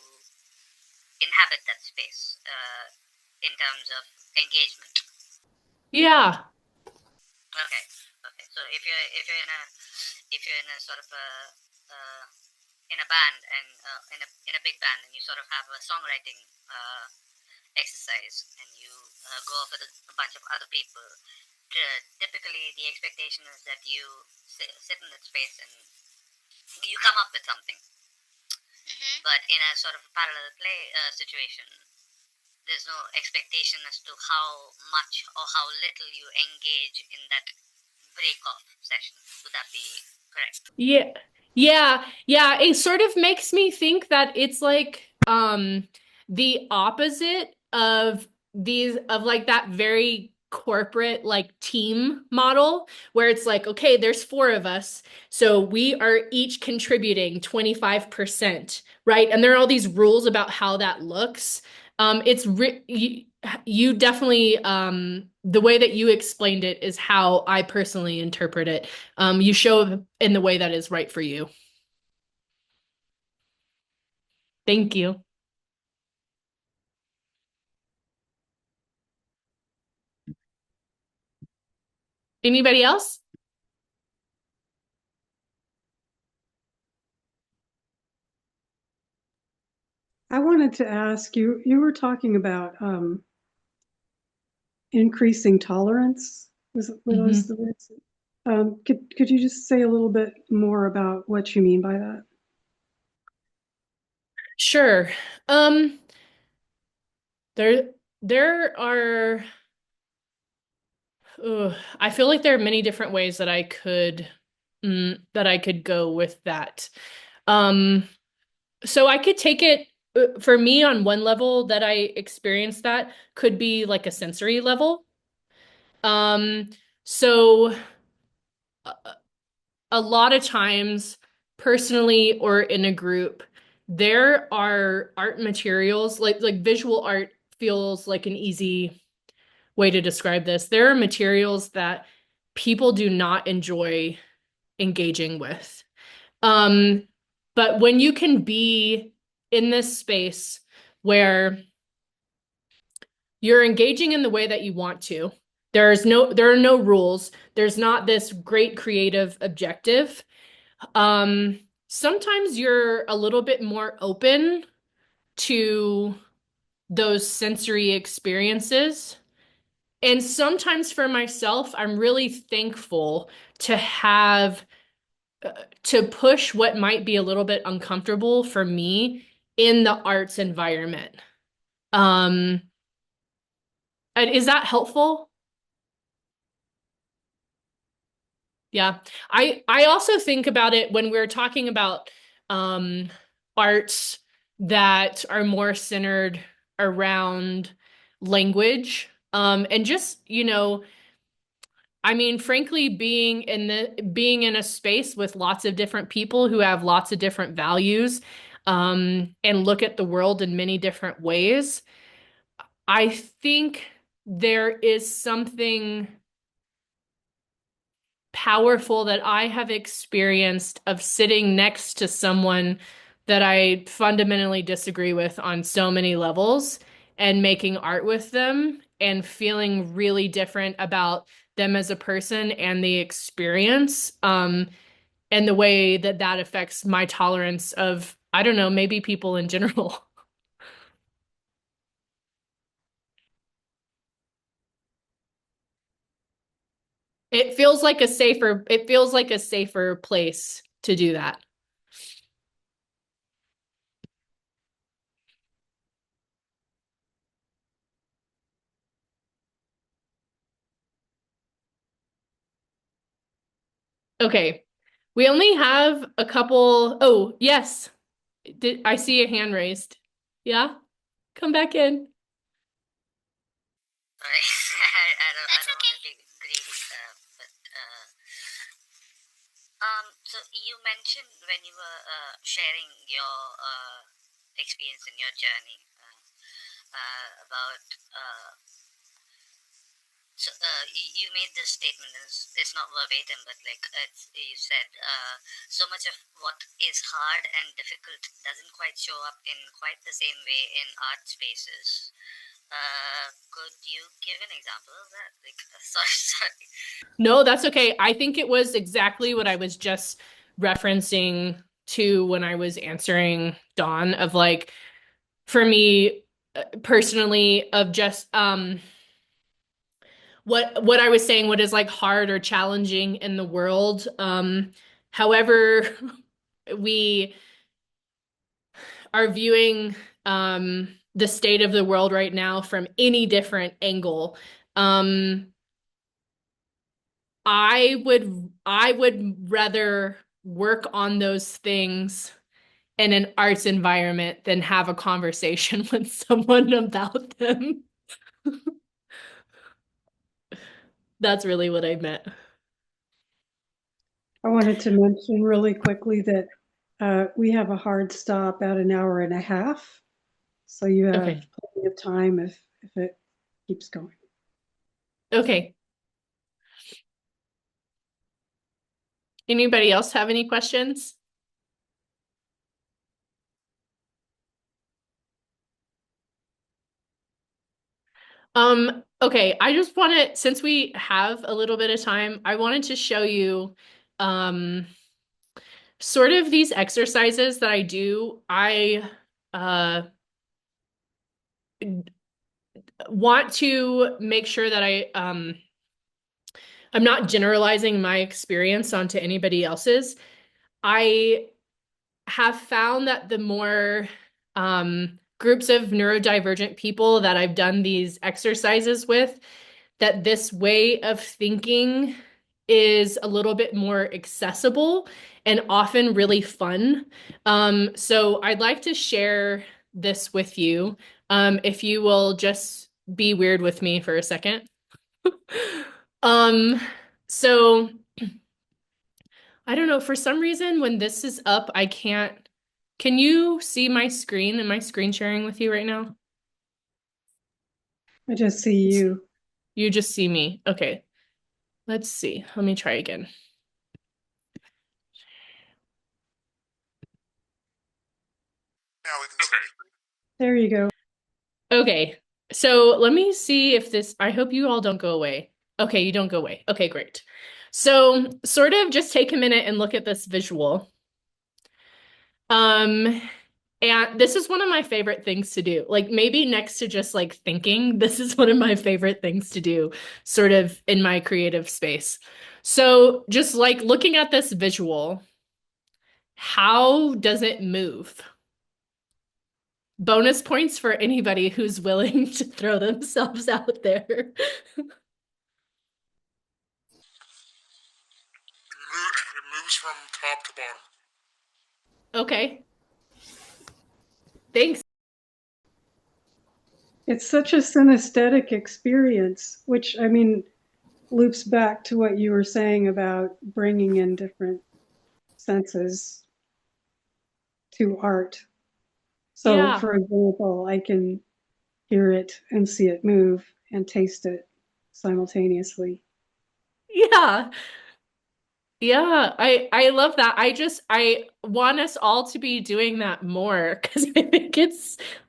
inhabit that space in terms of engagement? Yeah. Okay. Okay. So if you're in a sort of a in a band and in a big band and you sort of have a songwriting exercise and you go off with a bunch of other people, typically the expectation is that you sit in that space and you come up with something. But in a sort of parallel play situation, there's no expectation as to how much or how little you engage in that break off session. Would that be correct? Yeah. Yeah. It sort of makes me think that it's like the opposite of like that very corporate like team model where it's like, okay, there's four of us, so we are each contributing 25%, right? And there are all these rules about how that looks. You definitely the way that you explained it is how I personally interpret it. You show up in the way that is right for you. Thank you. Anybody else? I wanted to ask you, you were talking about increasing tolerance. What was Mhm. the words? Could you just say a little bit more about what you mean by that? Sure. Um, there there are I feel like there are many different ways that I could go with that. Um, so I could take it for me on one level that I experienced that could be like a sensory level. Um, so a lot of times, personally or in a group, there are art materials like visual art feels like an easy way to describe this. There are materials that people do not enjoy engaging with. Um, but when you can be in this space where you're engaging in the way that you want to, there are no rules. There's not this great creative objective. Sometimes you're a little bit more open to those sensory experiences. And sometimes for myself, I'm really thankful to have to push what might be a little bit uncomfortable for me in the arts environment. Um, and is that helpful? Yeah. I also think about it when we're talking about um arts that are more centered around language. And just, I mean, frankly, being in a space with lots of different people who have lots of different values, and look at the world in many different ways, I think there is something powerful that I have experienced of sitting next to someone that I fundamentally disagree with on so many levels and making art with them and feeling really different about them as a person and the experience, and the way that that affects my tolerance of, I don't know, maybe people in general. It feels like a safer place to do that. Okay. We only have a couple. Oh, yes. I see a hand raised? Yeah? Come back in. Sorry, I don't want to be greedy, but so you mentioned when you were sharing your experience in your journey about you made this statement, and it's not verbatim, but like you said, so much of what is hard and difficult doesn't quite show up in quite the same way in art spaces. Could you give an example of that? Like, sorry. No, that's okay. I think it was exactly what I was just referencing to when I was answering Dawn of like, for me personally, of just what I was saying, what is like hard or challenging in the world. However, we are viewing the state of the world right now from any different angle. I would rather work on those things in an arts environment than have a conversation with someone about them. That's really what I meant. I wanted to mention really quickly that we have a hard stop at an hour and a half, so you have Okay. plenty of time if it keeps going. Okay. Anybody else have any questions? Okay, I just want to, since we have a little bit of time, I wanted to show you um sort of these exercises that I do. I want to make sure that I'm not generalizing my experience onto anybody else's. I have found that the more groups of neurodivergent people that I've done these exercises with, that this way of thinking is a little bit more accessible and often really fun. So I'd like to share this with you. If you will just be weird with me for a second. Um, so I don't know, for some reason when this is up, I can't. Can you see my screen? Am I screen sharing with you right now? I just see you. You just see me. Okay. Let's see. Let me try again. Now we can. Okay. There you go. Okay. So let me see if this, I hope you all don't go away. Okay, you don't go away. Okay, great. So sort of just take a minute and look at this visual. Um, and this is one of my favorite things to do. Like maybe next to just like thinking, this is one of my favorite things to do, sort of in my creative space. So just like looking at this visual, how does it move? Bonus points for anybody who's willing to throw themselves out there. It moves from top to bottom. Okay. Thanks. It's such a synesthetic experience, which I mean loops back to what you were saying about bringing in different senses to art. So, Yeah. for example, I can hear it and see it move and taste it simultaneously. Yeah. Yeah, I love that. I want us all to be doing that more because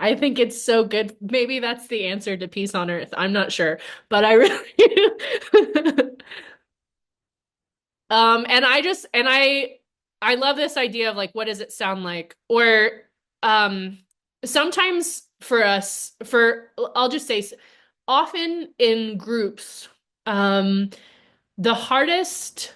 I think it's so good. Maybe that's the answer to peace on earth. I'm not sure, but I really and I love this idea of like what does it sound like? Or um sometimes for us for I'll just say often in groups um The hardest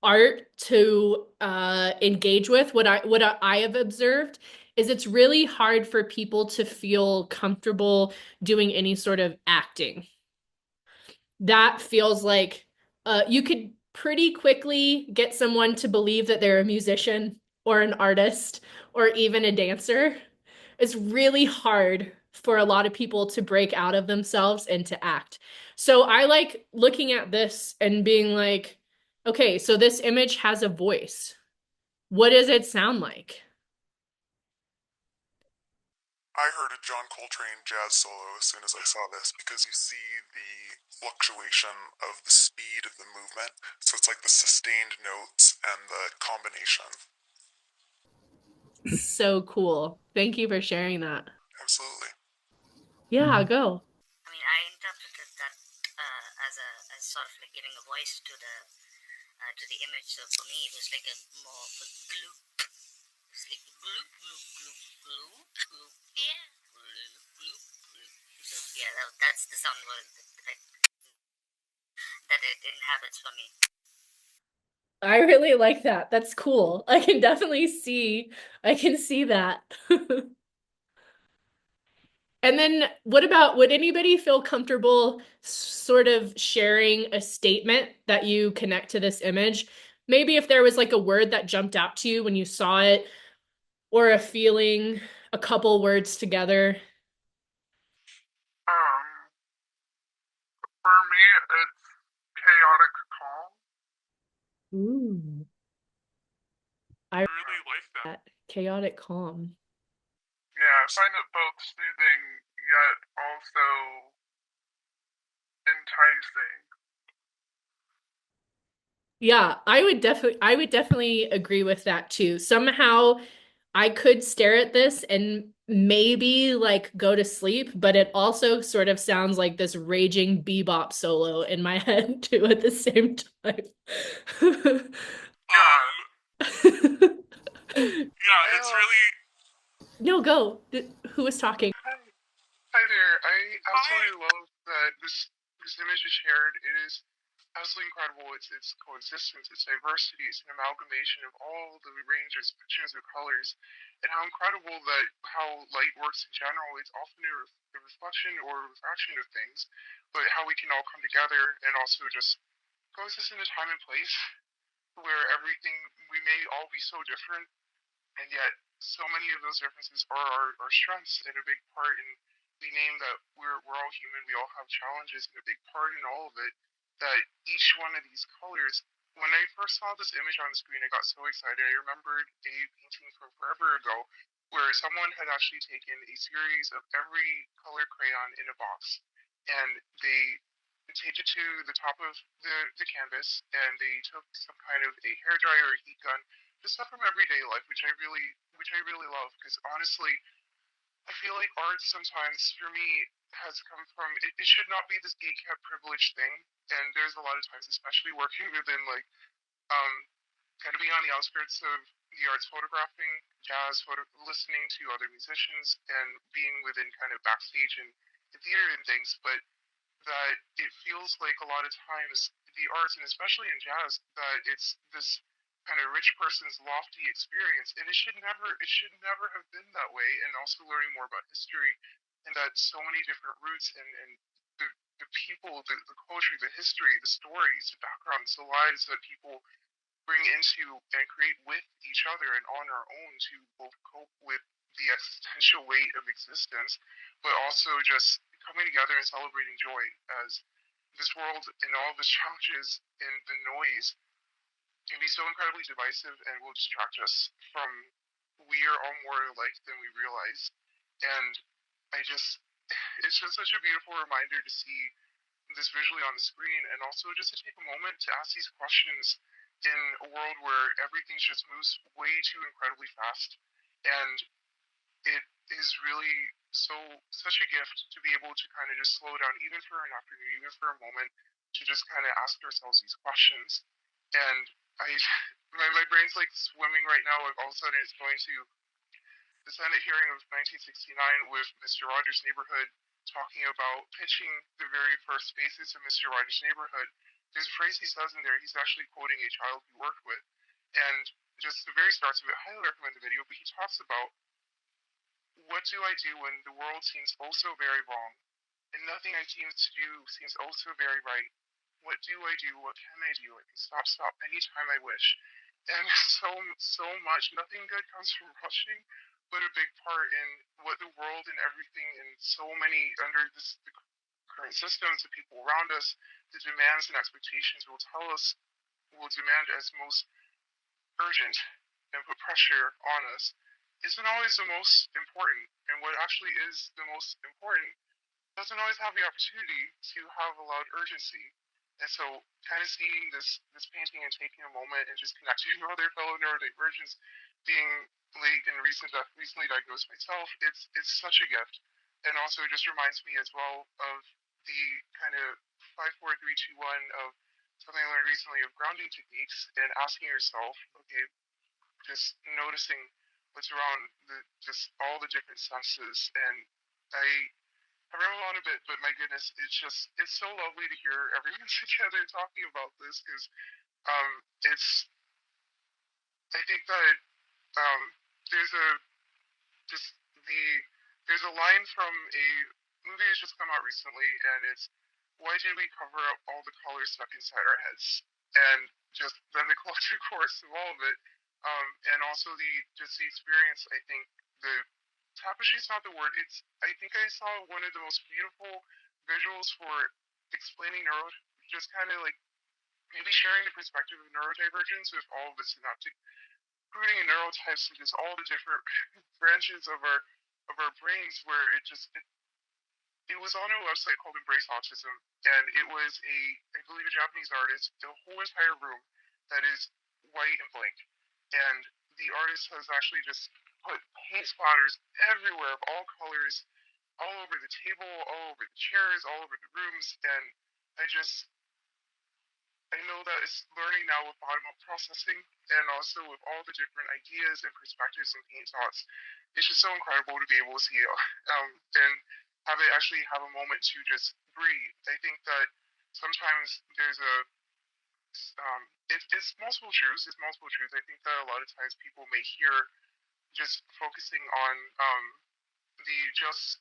art to engage with, what I have observed is it's really hard for people to feel comfortable doing any sort of acting. That feels like you could pretty quickly get someone to believe that they're a musician or an artist or even a dancer. It's really hard for a lot of people to break out of themselves and to act. So I like looking at this and being like, okay, so this image has a voice. What does it sound like? I heard a John Coltrane jazz solo as soon as I saw this because you see the fluctuation of the speed of the movement. So it's like the sustained notes and the combination. So cool. Thank you for sharing that. Absolutely. Yeah, go. I mean, I interpreted that as sort of like giving a voice to the image. So for me, it was like a more of a gloop. It's like gloop, gloop, gloop, gloop, gloop, yeah, gloop, gloop, gloop. So yeah, that's the sound that it inhabits for me. I really like that. That's cool. I can definitely see, I can see that. And then what about, would anybody feel comfortable sort of sharing a statement that you connect to this image? Maybe if there was like a word that jumped out to you when you saw it, or a feeling, a couple words together. For me, it's chaotic calm. Ooh. I Really like that. chaotic calm. Yeah, I find it both soothing yet also enticing. Yeah, I would definitely agree with that too. Somehow I could stare at this and maybe like go to sleep, but it also sort of sounds like this raging bebop solo in my head too at the same time. Yeah, it's really. No, go. Who was talking? Hi there. I absolutely love that this image is shared. It is absolutely incredible. Its coexistence, its diversity, it's an amalgamation of all the range of spectrums of colors, and how incredible that how light works in general. It's often a reflection or a refraction of things, but how we can all come together and also just coexist in a time and place where everything we may all be so different, and yet so many of those differences are our strengths and a big part in the name that we're all human, we all have challenges, and a big part in all of it that each one of these colors, when I first saw this image on the screen, I got so excited. I remembered a painting from forever ago where someone had actually taken a series of every color crayon in a box, and they taped it to the top of the canvas, and they took some kind of a hair dryer or a heat gun, just stuff from everyday life, which I really love, because honestly, I feel like art sometimes for me has come from it should not be this gatekept privileged thing, and there's a lot of times, especially working within like um kind of being on the outskirts of the arts, photographing jazz, listening to other musicians, and being within kind of backstage and theater and things, but that it feels like a lot of times the arts, and especially in jazz, that it's this kind of rich person's lofty experience, and it should never have been that way. And also learning more about history, and that so many different roots and the, the people, the culture, the history, the stories, the backgrounds, the lives that people bring into and create with each other and on our own to both cope with the existential weight of existence, but also just coming together and celebrating joy as this world and all of its challenges and the noise can be so incredibly divisive and will distract us from we are all more alike than we realize. And I just it's just such a beautiful reminder to see this visually on the screen, and also just to take a moment to ask these questions in a world where everything just moves way too incredibly fast. And it is really such a gift to be able to kind of just slow down, even for an afternoon, even for a moment, to just kind of ask ourselves these questions. And I, my brain's like swimming right now. Like all of a sudden, it's going to the Senate hearing of 1969 with Mr. Rogers' Neighborhood, talking about pitching the very first phases of Mr. Rogers' Neighborhood there's a phrase he says in there. He's actually quoting a child he worked with, and just the very starts of it. I highly recommend the video. But he talks about, what do I do when the world seems oh so very wrong, and nothing I seem to do seems oh so very right? What do I do? What can I do? I can stop anytime I wish. And so much, nothing good comes from rushing, but a big part in what the world and everything, and so many under this the current systems, the people around us, the demands and expectations will tell us, will demand as most urgent and put pressure on us, isn't always the most important. And what actually is the most important doesn't always have the opportunity to have a loud urgency. And so kind of seeing this painting and taking a moment and just connecting with other fellow neurodivergents, being late and recently diagnosed myself, it's such a gift. And also it just reminds me as well of the kind of 5, 4, 3, 2, 1 of something I learned recently of grounding techniques, and asking yourself, okay, just noticing what's around just all the different senses. And I ramble on a bit, but my goodness, it's so lovely to hear everyone together talking about this, because it's, I think that there's a just there's a line from a movie that's just come out recently, and it's, why did we cover up all the colors stuck inside our heads? And just then the collective course of all of it, and also the experience. I think the tapestry is not the word. It's, I think I saw one of the most beautiful visuals for explaining just kind of like maybe sharing the perspective of neurodivergence with all of the synaptic pruning and neurotypes, and just all the different branches of our brains, where it was on a website called Embrace Autism, and it was I believe a Japanese artist, the whole entire room that is white and blank, and the artist has actually just put paint splatters everywhere of all colors, all over the table, all over the chairs, all over the rooms. And I know that it's learning now with bottom-up processing, and also with all the different ideas and perspectives and paint thoughts. It's just so incredible to be able to see it, and have it actually have a moment to just breathe. I think that sometimes there's it's multiple truths. It's multiple truths. I think that a lot of times people may hear just focusing on the just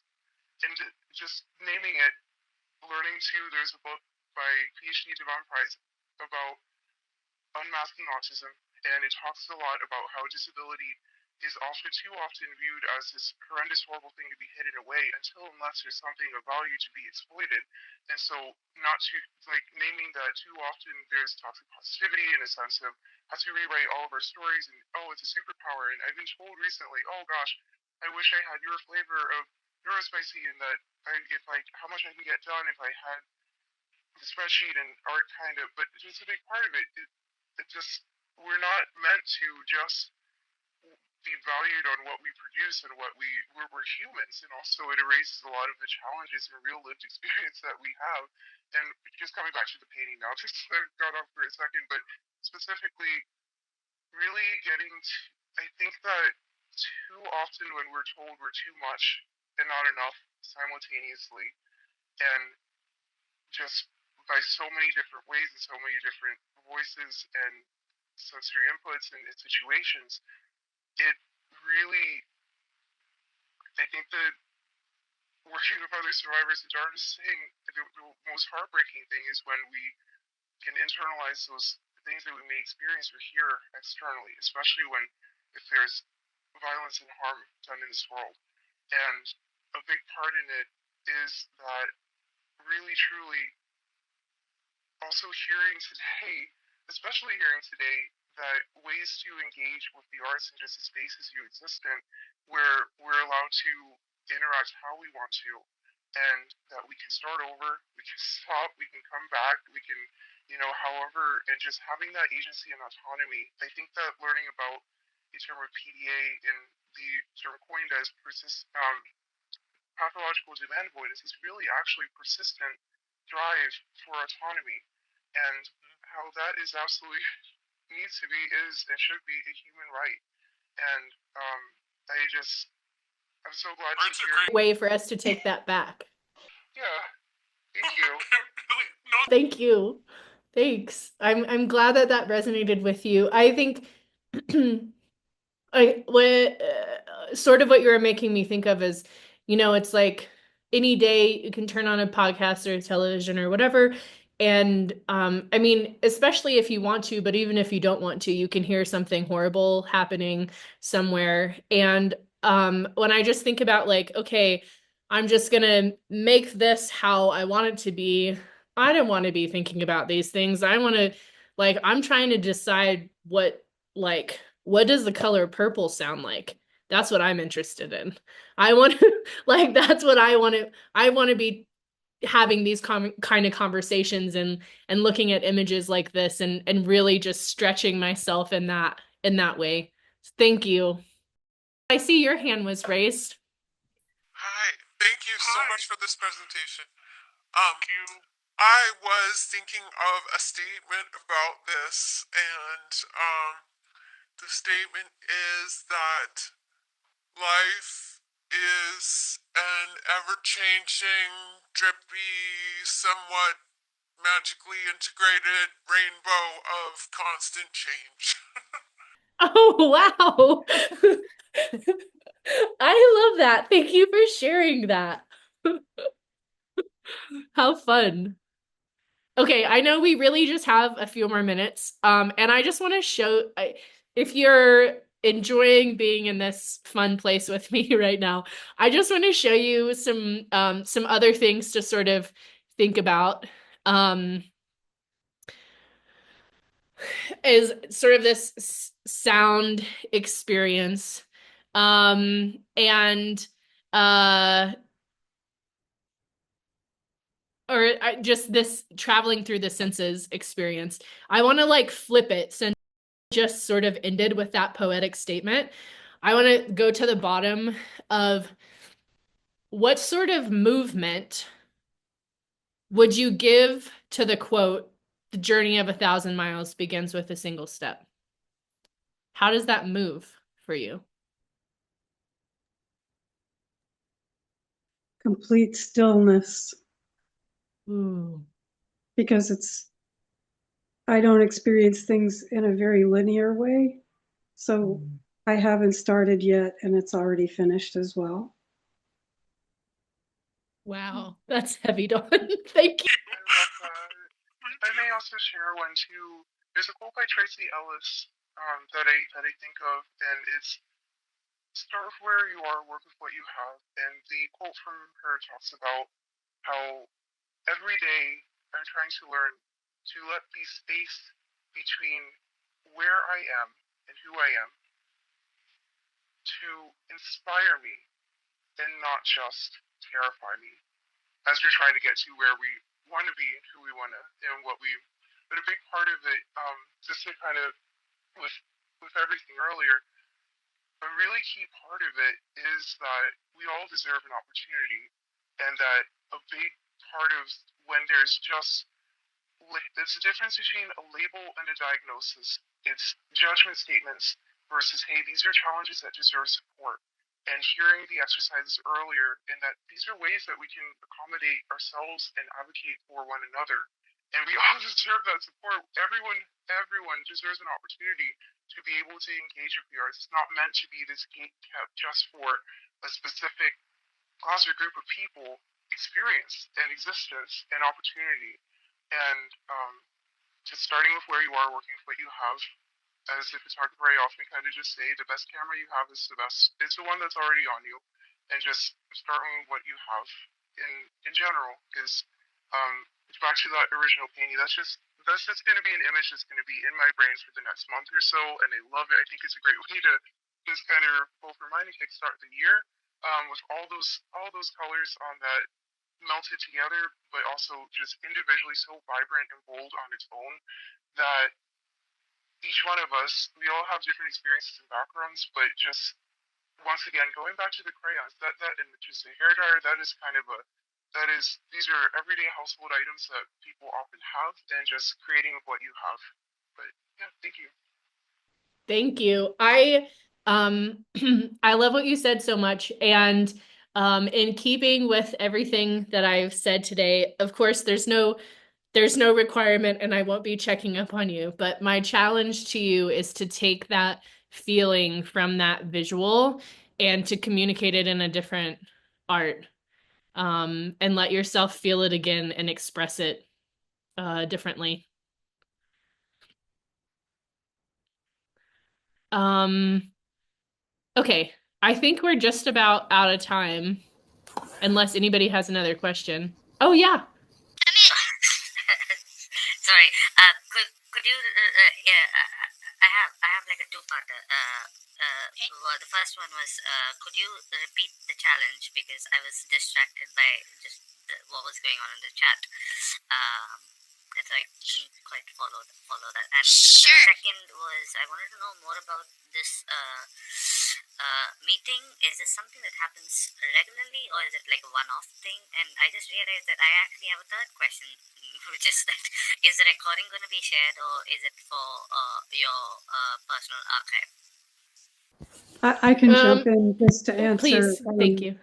naming it, learning to. There's a book by PhD Devon Price about unmasking autism, and it talks a lot about how disability is too often viewed as this horrendous, horrible thing to be hidden away unless there's something of value to be exploited. And so, not to, like, naming that too often there's toxic positivity in a sense of have to rewrite all of our stories, and oh, it's a superpower. And I've been told recently, oh gosh, I wish I had your flavor of neurospicy, and that how much I can get done if I had the spreadsheet and art kind of. But just a big part of it, it just, we're not meant to just be valued on what we produce and we're humans. And also it erases a lot of the challenges and real lived experience that we have. And just coming back to the painting now, just got off for a second, but specifically really I think that too often when we're told we're too much and not enough simultaneously, and just by so many different ways and so many different voices and sensory inputs and situations, it really, I think that working with other survivors, as Darn is saying, the most heartbreaking thing is when we can internalize those things that we may experience or hear externally, especially if there's violence and harm done in this world. And a big part in it is that really, truly, also especially hearing today, that ways to engage with the arts and just the spaces you exist in, where we're allowed to interact how we want to, and that we can start over, we can stop, we can come back, we can, however, and just having that agency and autonomy. I think that learning about the term of PDA and the term coined as pathological demand avoidance is really actually persistent drive for autonomy, and how that is absolutely needs to be, is, and should be a human right. And I'm so glad to hear. Way for us to take that back. Yeah, thank you. Thank you. Thanks. I'm glad that that resonated with you. I think what sort of what you were making me think of is, it's like any day you can turn on a podcast or television or whatever. And I mean, especially if you want to, but even if you don't want to, you can hear something horrible happening somewhere. And when I just think about like, okay, I'm just gonna make this how I want it to be, I don't want to be thinking about these things. I want to, like, I'm trying to decide what does the color purple sound like? That's what I'm interested in. I want to, like, that's what I want to be having these kind of conversations and looking at images like this and really just stretching myself in that way. Thank you. I see your hand was raised. Hi, thank you so much for this presentation. Thank you. I was thinking of a statement about this, and the statement is that life is an ever-changing, drippy, somewhat magically integrated rainbow of constant change. Oh, wow. I love that. Thank you for sharing that. How fun. Okay, I know we really just have a few more minutes. And I just want to show if you're enjoying being in this fun place with me right now, I just want to show you some other things to sort of think about. Is sort of this sound experience. And or just this traveling through the senses experience. I want to like flip it since just sort of ended with that poetic statement. I want to go to the bottom of what sort of movement would you give to the quote, "The journey of 1,000 miles begins with a single step"? How does that move for you? Complete stillness, Ooh. because I don't experience things in a very linear way. So I haven't started yet, and it's already finished as well. Wow, that's heavy, Dawn. Thank you. I love that. I may also share one too. There's a quote by Tracy Ellis that I think of, and it's start with where you are, work with what you have. And the quote from her talks about how every day I'm trying to learn to let the space between where I am and who I am to inspire me and not just terrify me as we're trying to get to where we want to be and who we want to and what we. But a big part of it, just to kind of with everything earlier, a really key part of it is that we all deserve an opportunity, and that a big part of when there's just there's a difference between a label and a diagnosis. It's judgment statements versus, hey, these are challenges that deserve support. And hearing the exercises earlier, and that these are ways that we can accommodate ourselves and advocate for one another. And we all deserve that support. Everyone deserves an opportunity to be able to engage with the arts. It's not meant to be this gate kept just for a specific class or group of people experience and existence and opportunity. And just starting with where you are, working with what you have, as a photographer, I often kind of just say the best camera you have is it's the one that's already on you, and just starting with what you have in general. Because back to that original painting, that's just going to be an image that's going to be in my brain for the next month or so, and I love it. I think it's a great way to just kind of both remind and kickstart the year with all those colors on that melted together, but also just individually so vibrant and bold on its own that each one of us, we all have different experiences and backgrounds, but just once again, going back to the crayons, that and just a hairdryer, these are everyday household items that people often have, and just creating what you have. But yeah, thank you. Thank you. I love what you said so much. And in keeping with everything that I've said today, of course, there's no there's no requirement and I won't be checking up on you, but my challenge to you is to take that feeling from that visual and to communicate it in a different art, and let yourself feel it again and express it differently. Okay, I think we're just about out of time, unless anybody has another question. Oh yeah. Sorry. Could you? Yeah, I have like a two-parter. Well, the first one was, could you repeat the challenge because I was distracted by just what was going on in the chat. And so I didn't quite follow that. And Sure. the second was, I wanted to know more about this meeting. Is this something that happens regularly, or is it like a one-off thing? And I just realized that I actually have a third question, which is that is the recording going to be shared, or is it for your personal archive? I can jump in just to answer. Please, thank you.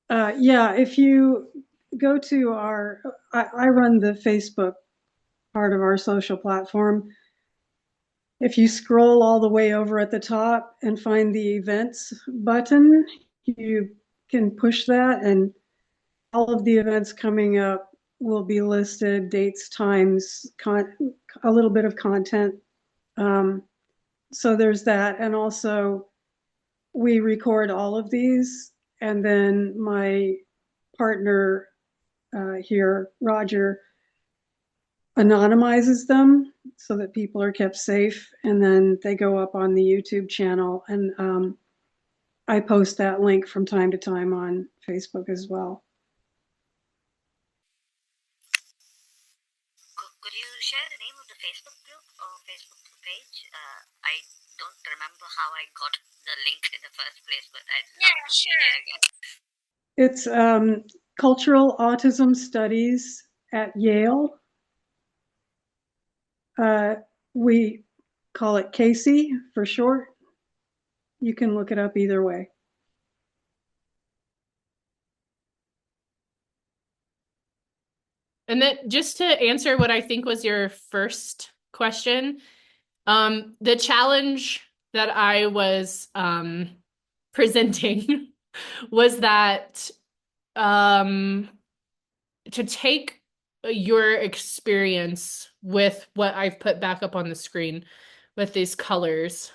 Yeah, if you go to I run the Facebook part of our social platform. If you scroll all the way over at the top and find the events button, you can push that and all of the events coming up will be listed, dates, times, a little bit of content. So there's that. And also we record all of these and then my partner here, Roger, anonymizes them so that people are kept safe, and then they go up on the YouTube channel, and I post that link from time to time on Facebook as well. Could you share the name of the Facebook group or Facebook page? I don't remember how I got the link in the first place, but I'd love to see it again. It's Cultural Autism Studies at Yale. We call it Casey for short. You can look it up either way. And then just to answer what I think was your first question, the challenge that I was presenting was that to take your experience with what I've put back up on the screen with these colors,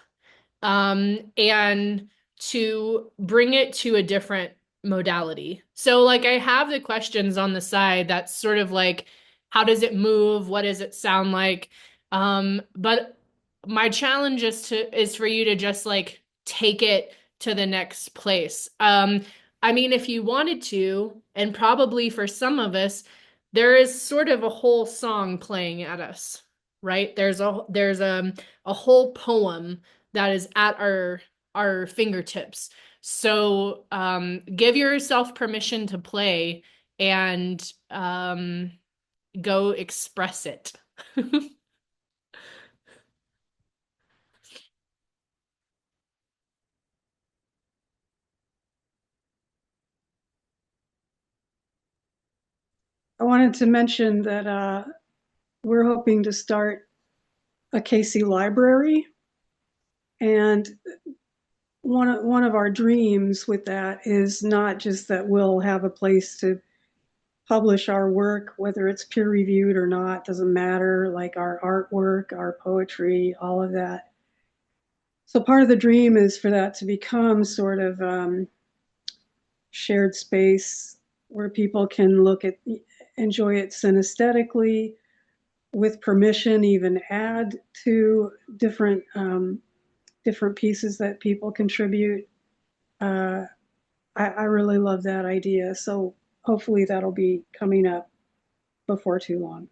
and to bring it to a different modality. So like I have the questions on the side that's sort of like, how does it move? What does it sound like? But my challenge is for you to just like take it to the next place. I mean, if you wanted to, and probably for some of us, there is sort of a whole song playing at us, right? There's a whole poem that is at our fingertips. So give yourself permission to play and go express it. I wanted to mention that we're hoping to start a Casey library, and one of our dreams with that is not just that we'll have a place to publish our work, whether it's peer reviewed or not, doesn't matter, like our artwork, our poetry, all of that. So part of the dream is for that to become sort of shared space where people can enjoy it synesthetically, with permission, even add to different pieces that people contribute. I really love that idea. So hopefully that'll be coming up before too long.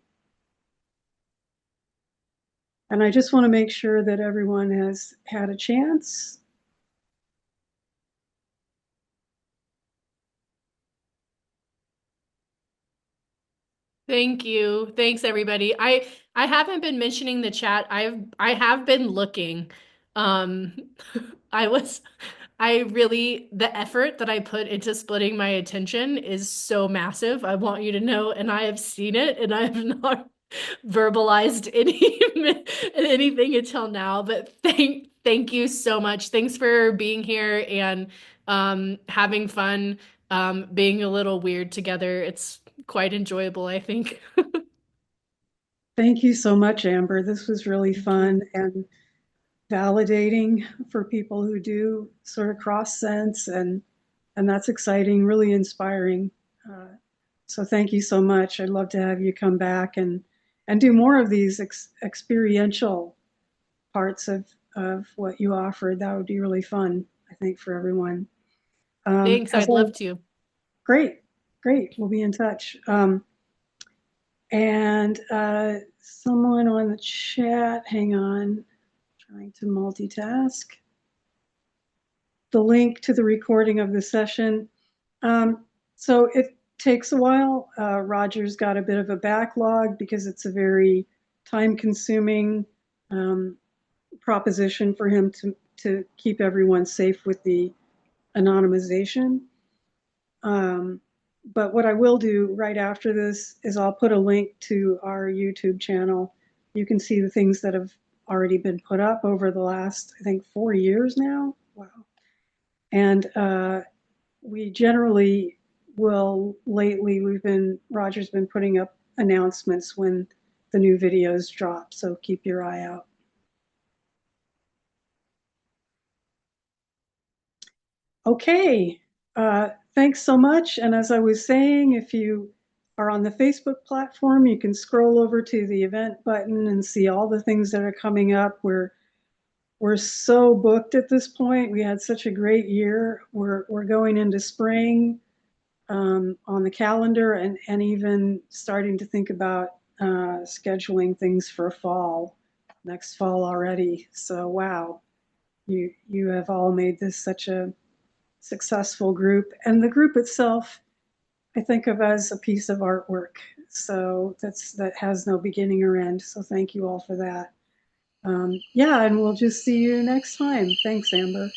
And I just want to make sure that everyone has had a chance. Thank you. Thanks, everybody. I haven't been mentioning the chat. I have been looking. Um, the effort that I put into splitting my attention is so massive. I want you to know, and I have seen it, and I have not verbalized anything until now. But thank you so much. Thanks for being here and having fun, being a little weird together. It's quite enjoyable, I think. Thank you so much, Amber. This was really fun and validating for people who do sort of cross sense, and that's exciting, really inspiring. So thank you so much. I'd love to have you come back and do more of these experiential parts of what you offered. That would be really fun, I think, for everyone. Thanks. I'd love to. Great. We'll be in touch. And someone on the chat, hang on, trying to multitask. The link to the recording of the session. So it takes a while. Roger's got a bit of a backlog because it's a very time-consuming proposition for him to keep everyone safe with the anonymization. But what I will do right after this is I'll put a link to our YouTube channel. You can see the things that have already been put up over the last, I think, 4 years now. Wow. And we generally Roger's been putting up announcements when the new videos drop, so keep your eye out. Okay, thanks so much. And as I was saying, if you are on the Facebook platform, you can scroll over to the event button and see all the things that are coming up. We're so booked at this point. We had such a great year. We're going into spring on the calendar, and even starting to think about scheduling things for next fall already. So wow, you have all made this such a successful group, and the group itself I think of as a piece of artwork. So that has no beginning or end. So thank you all for that. Yeah, and we'll just see you next time. Thanks, Amber.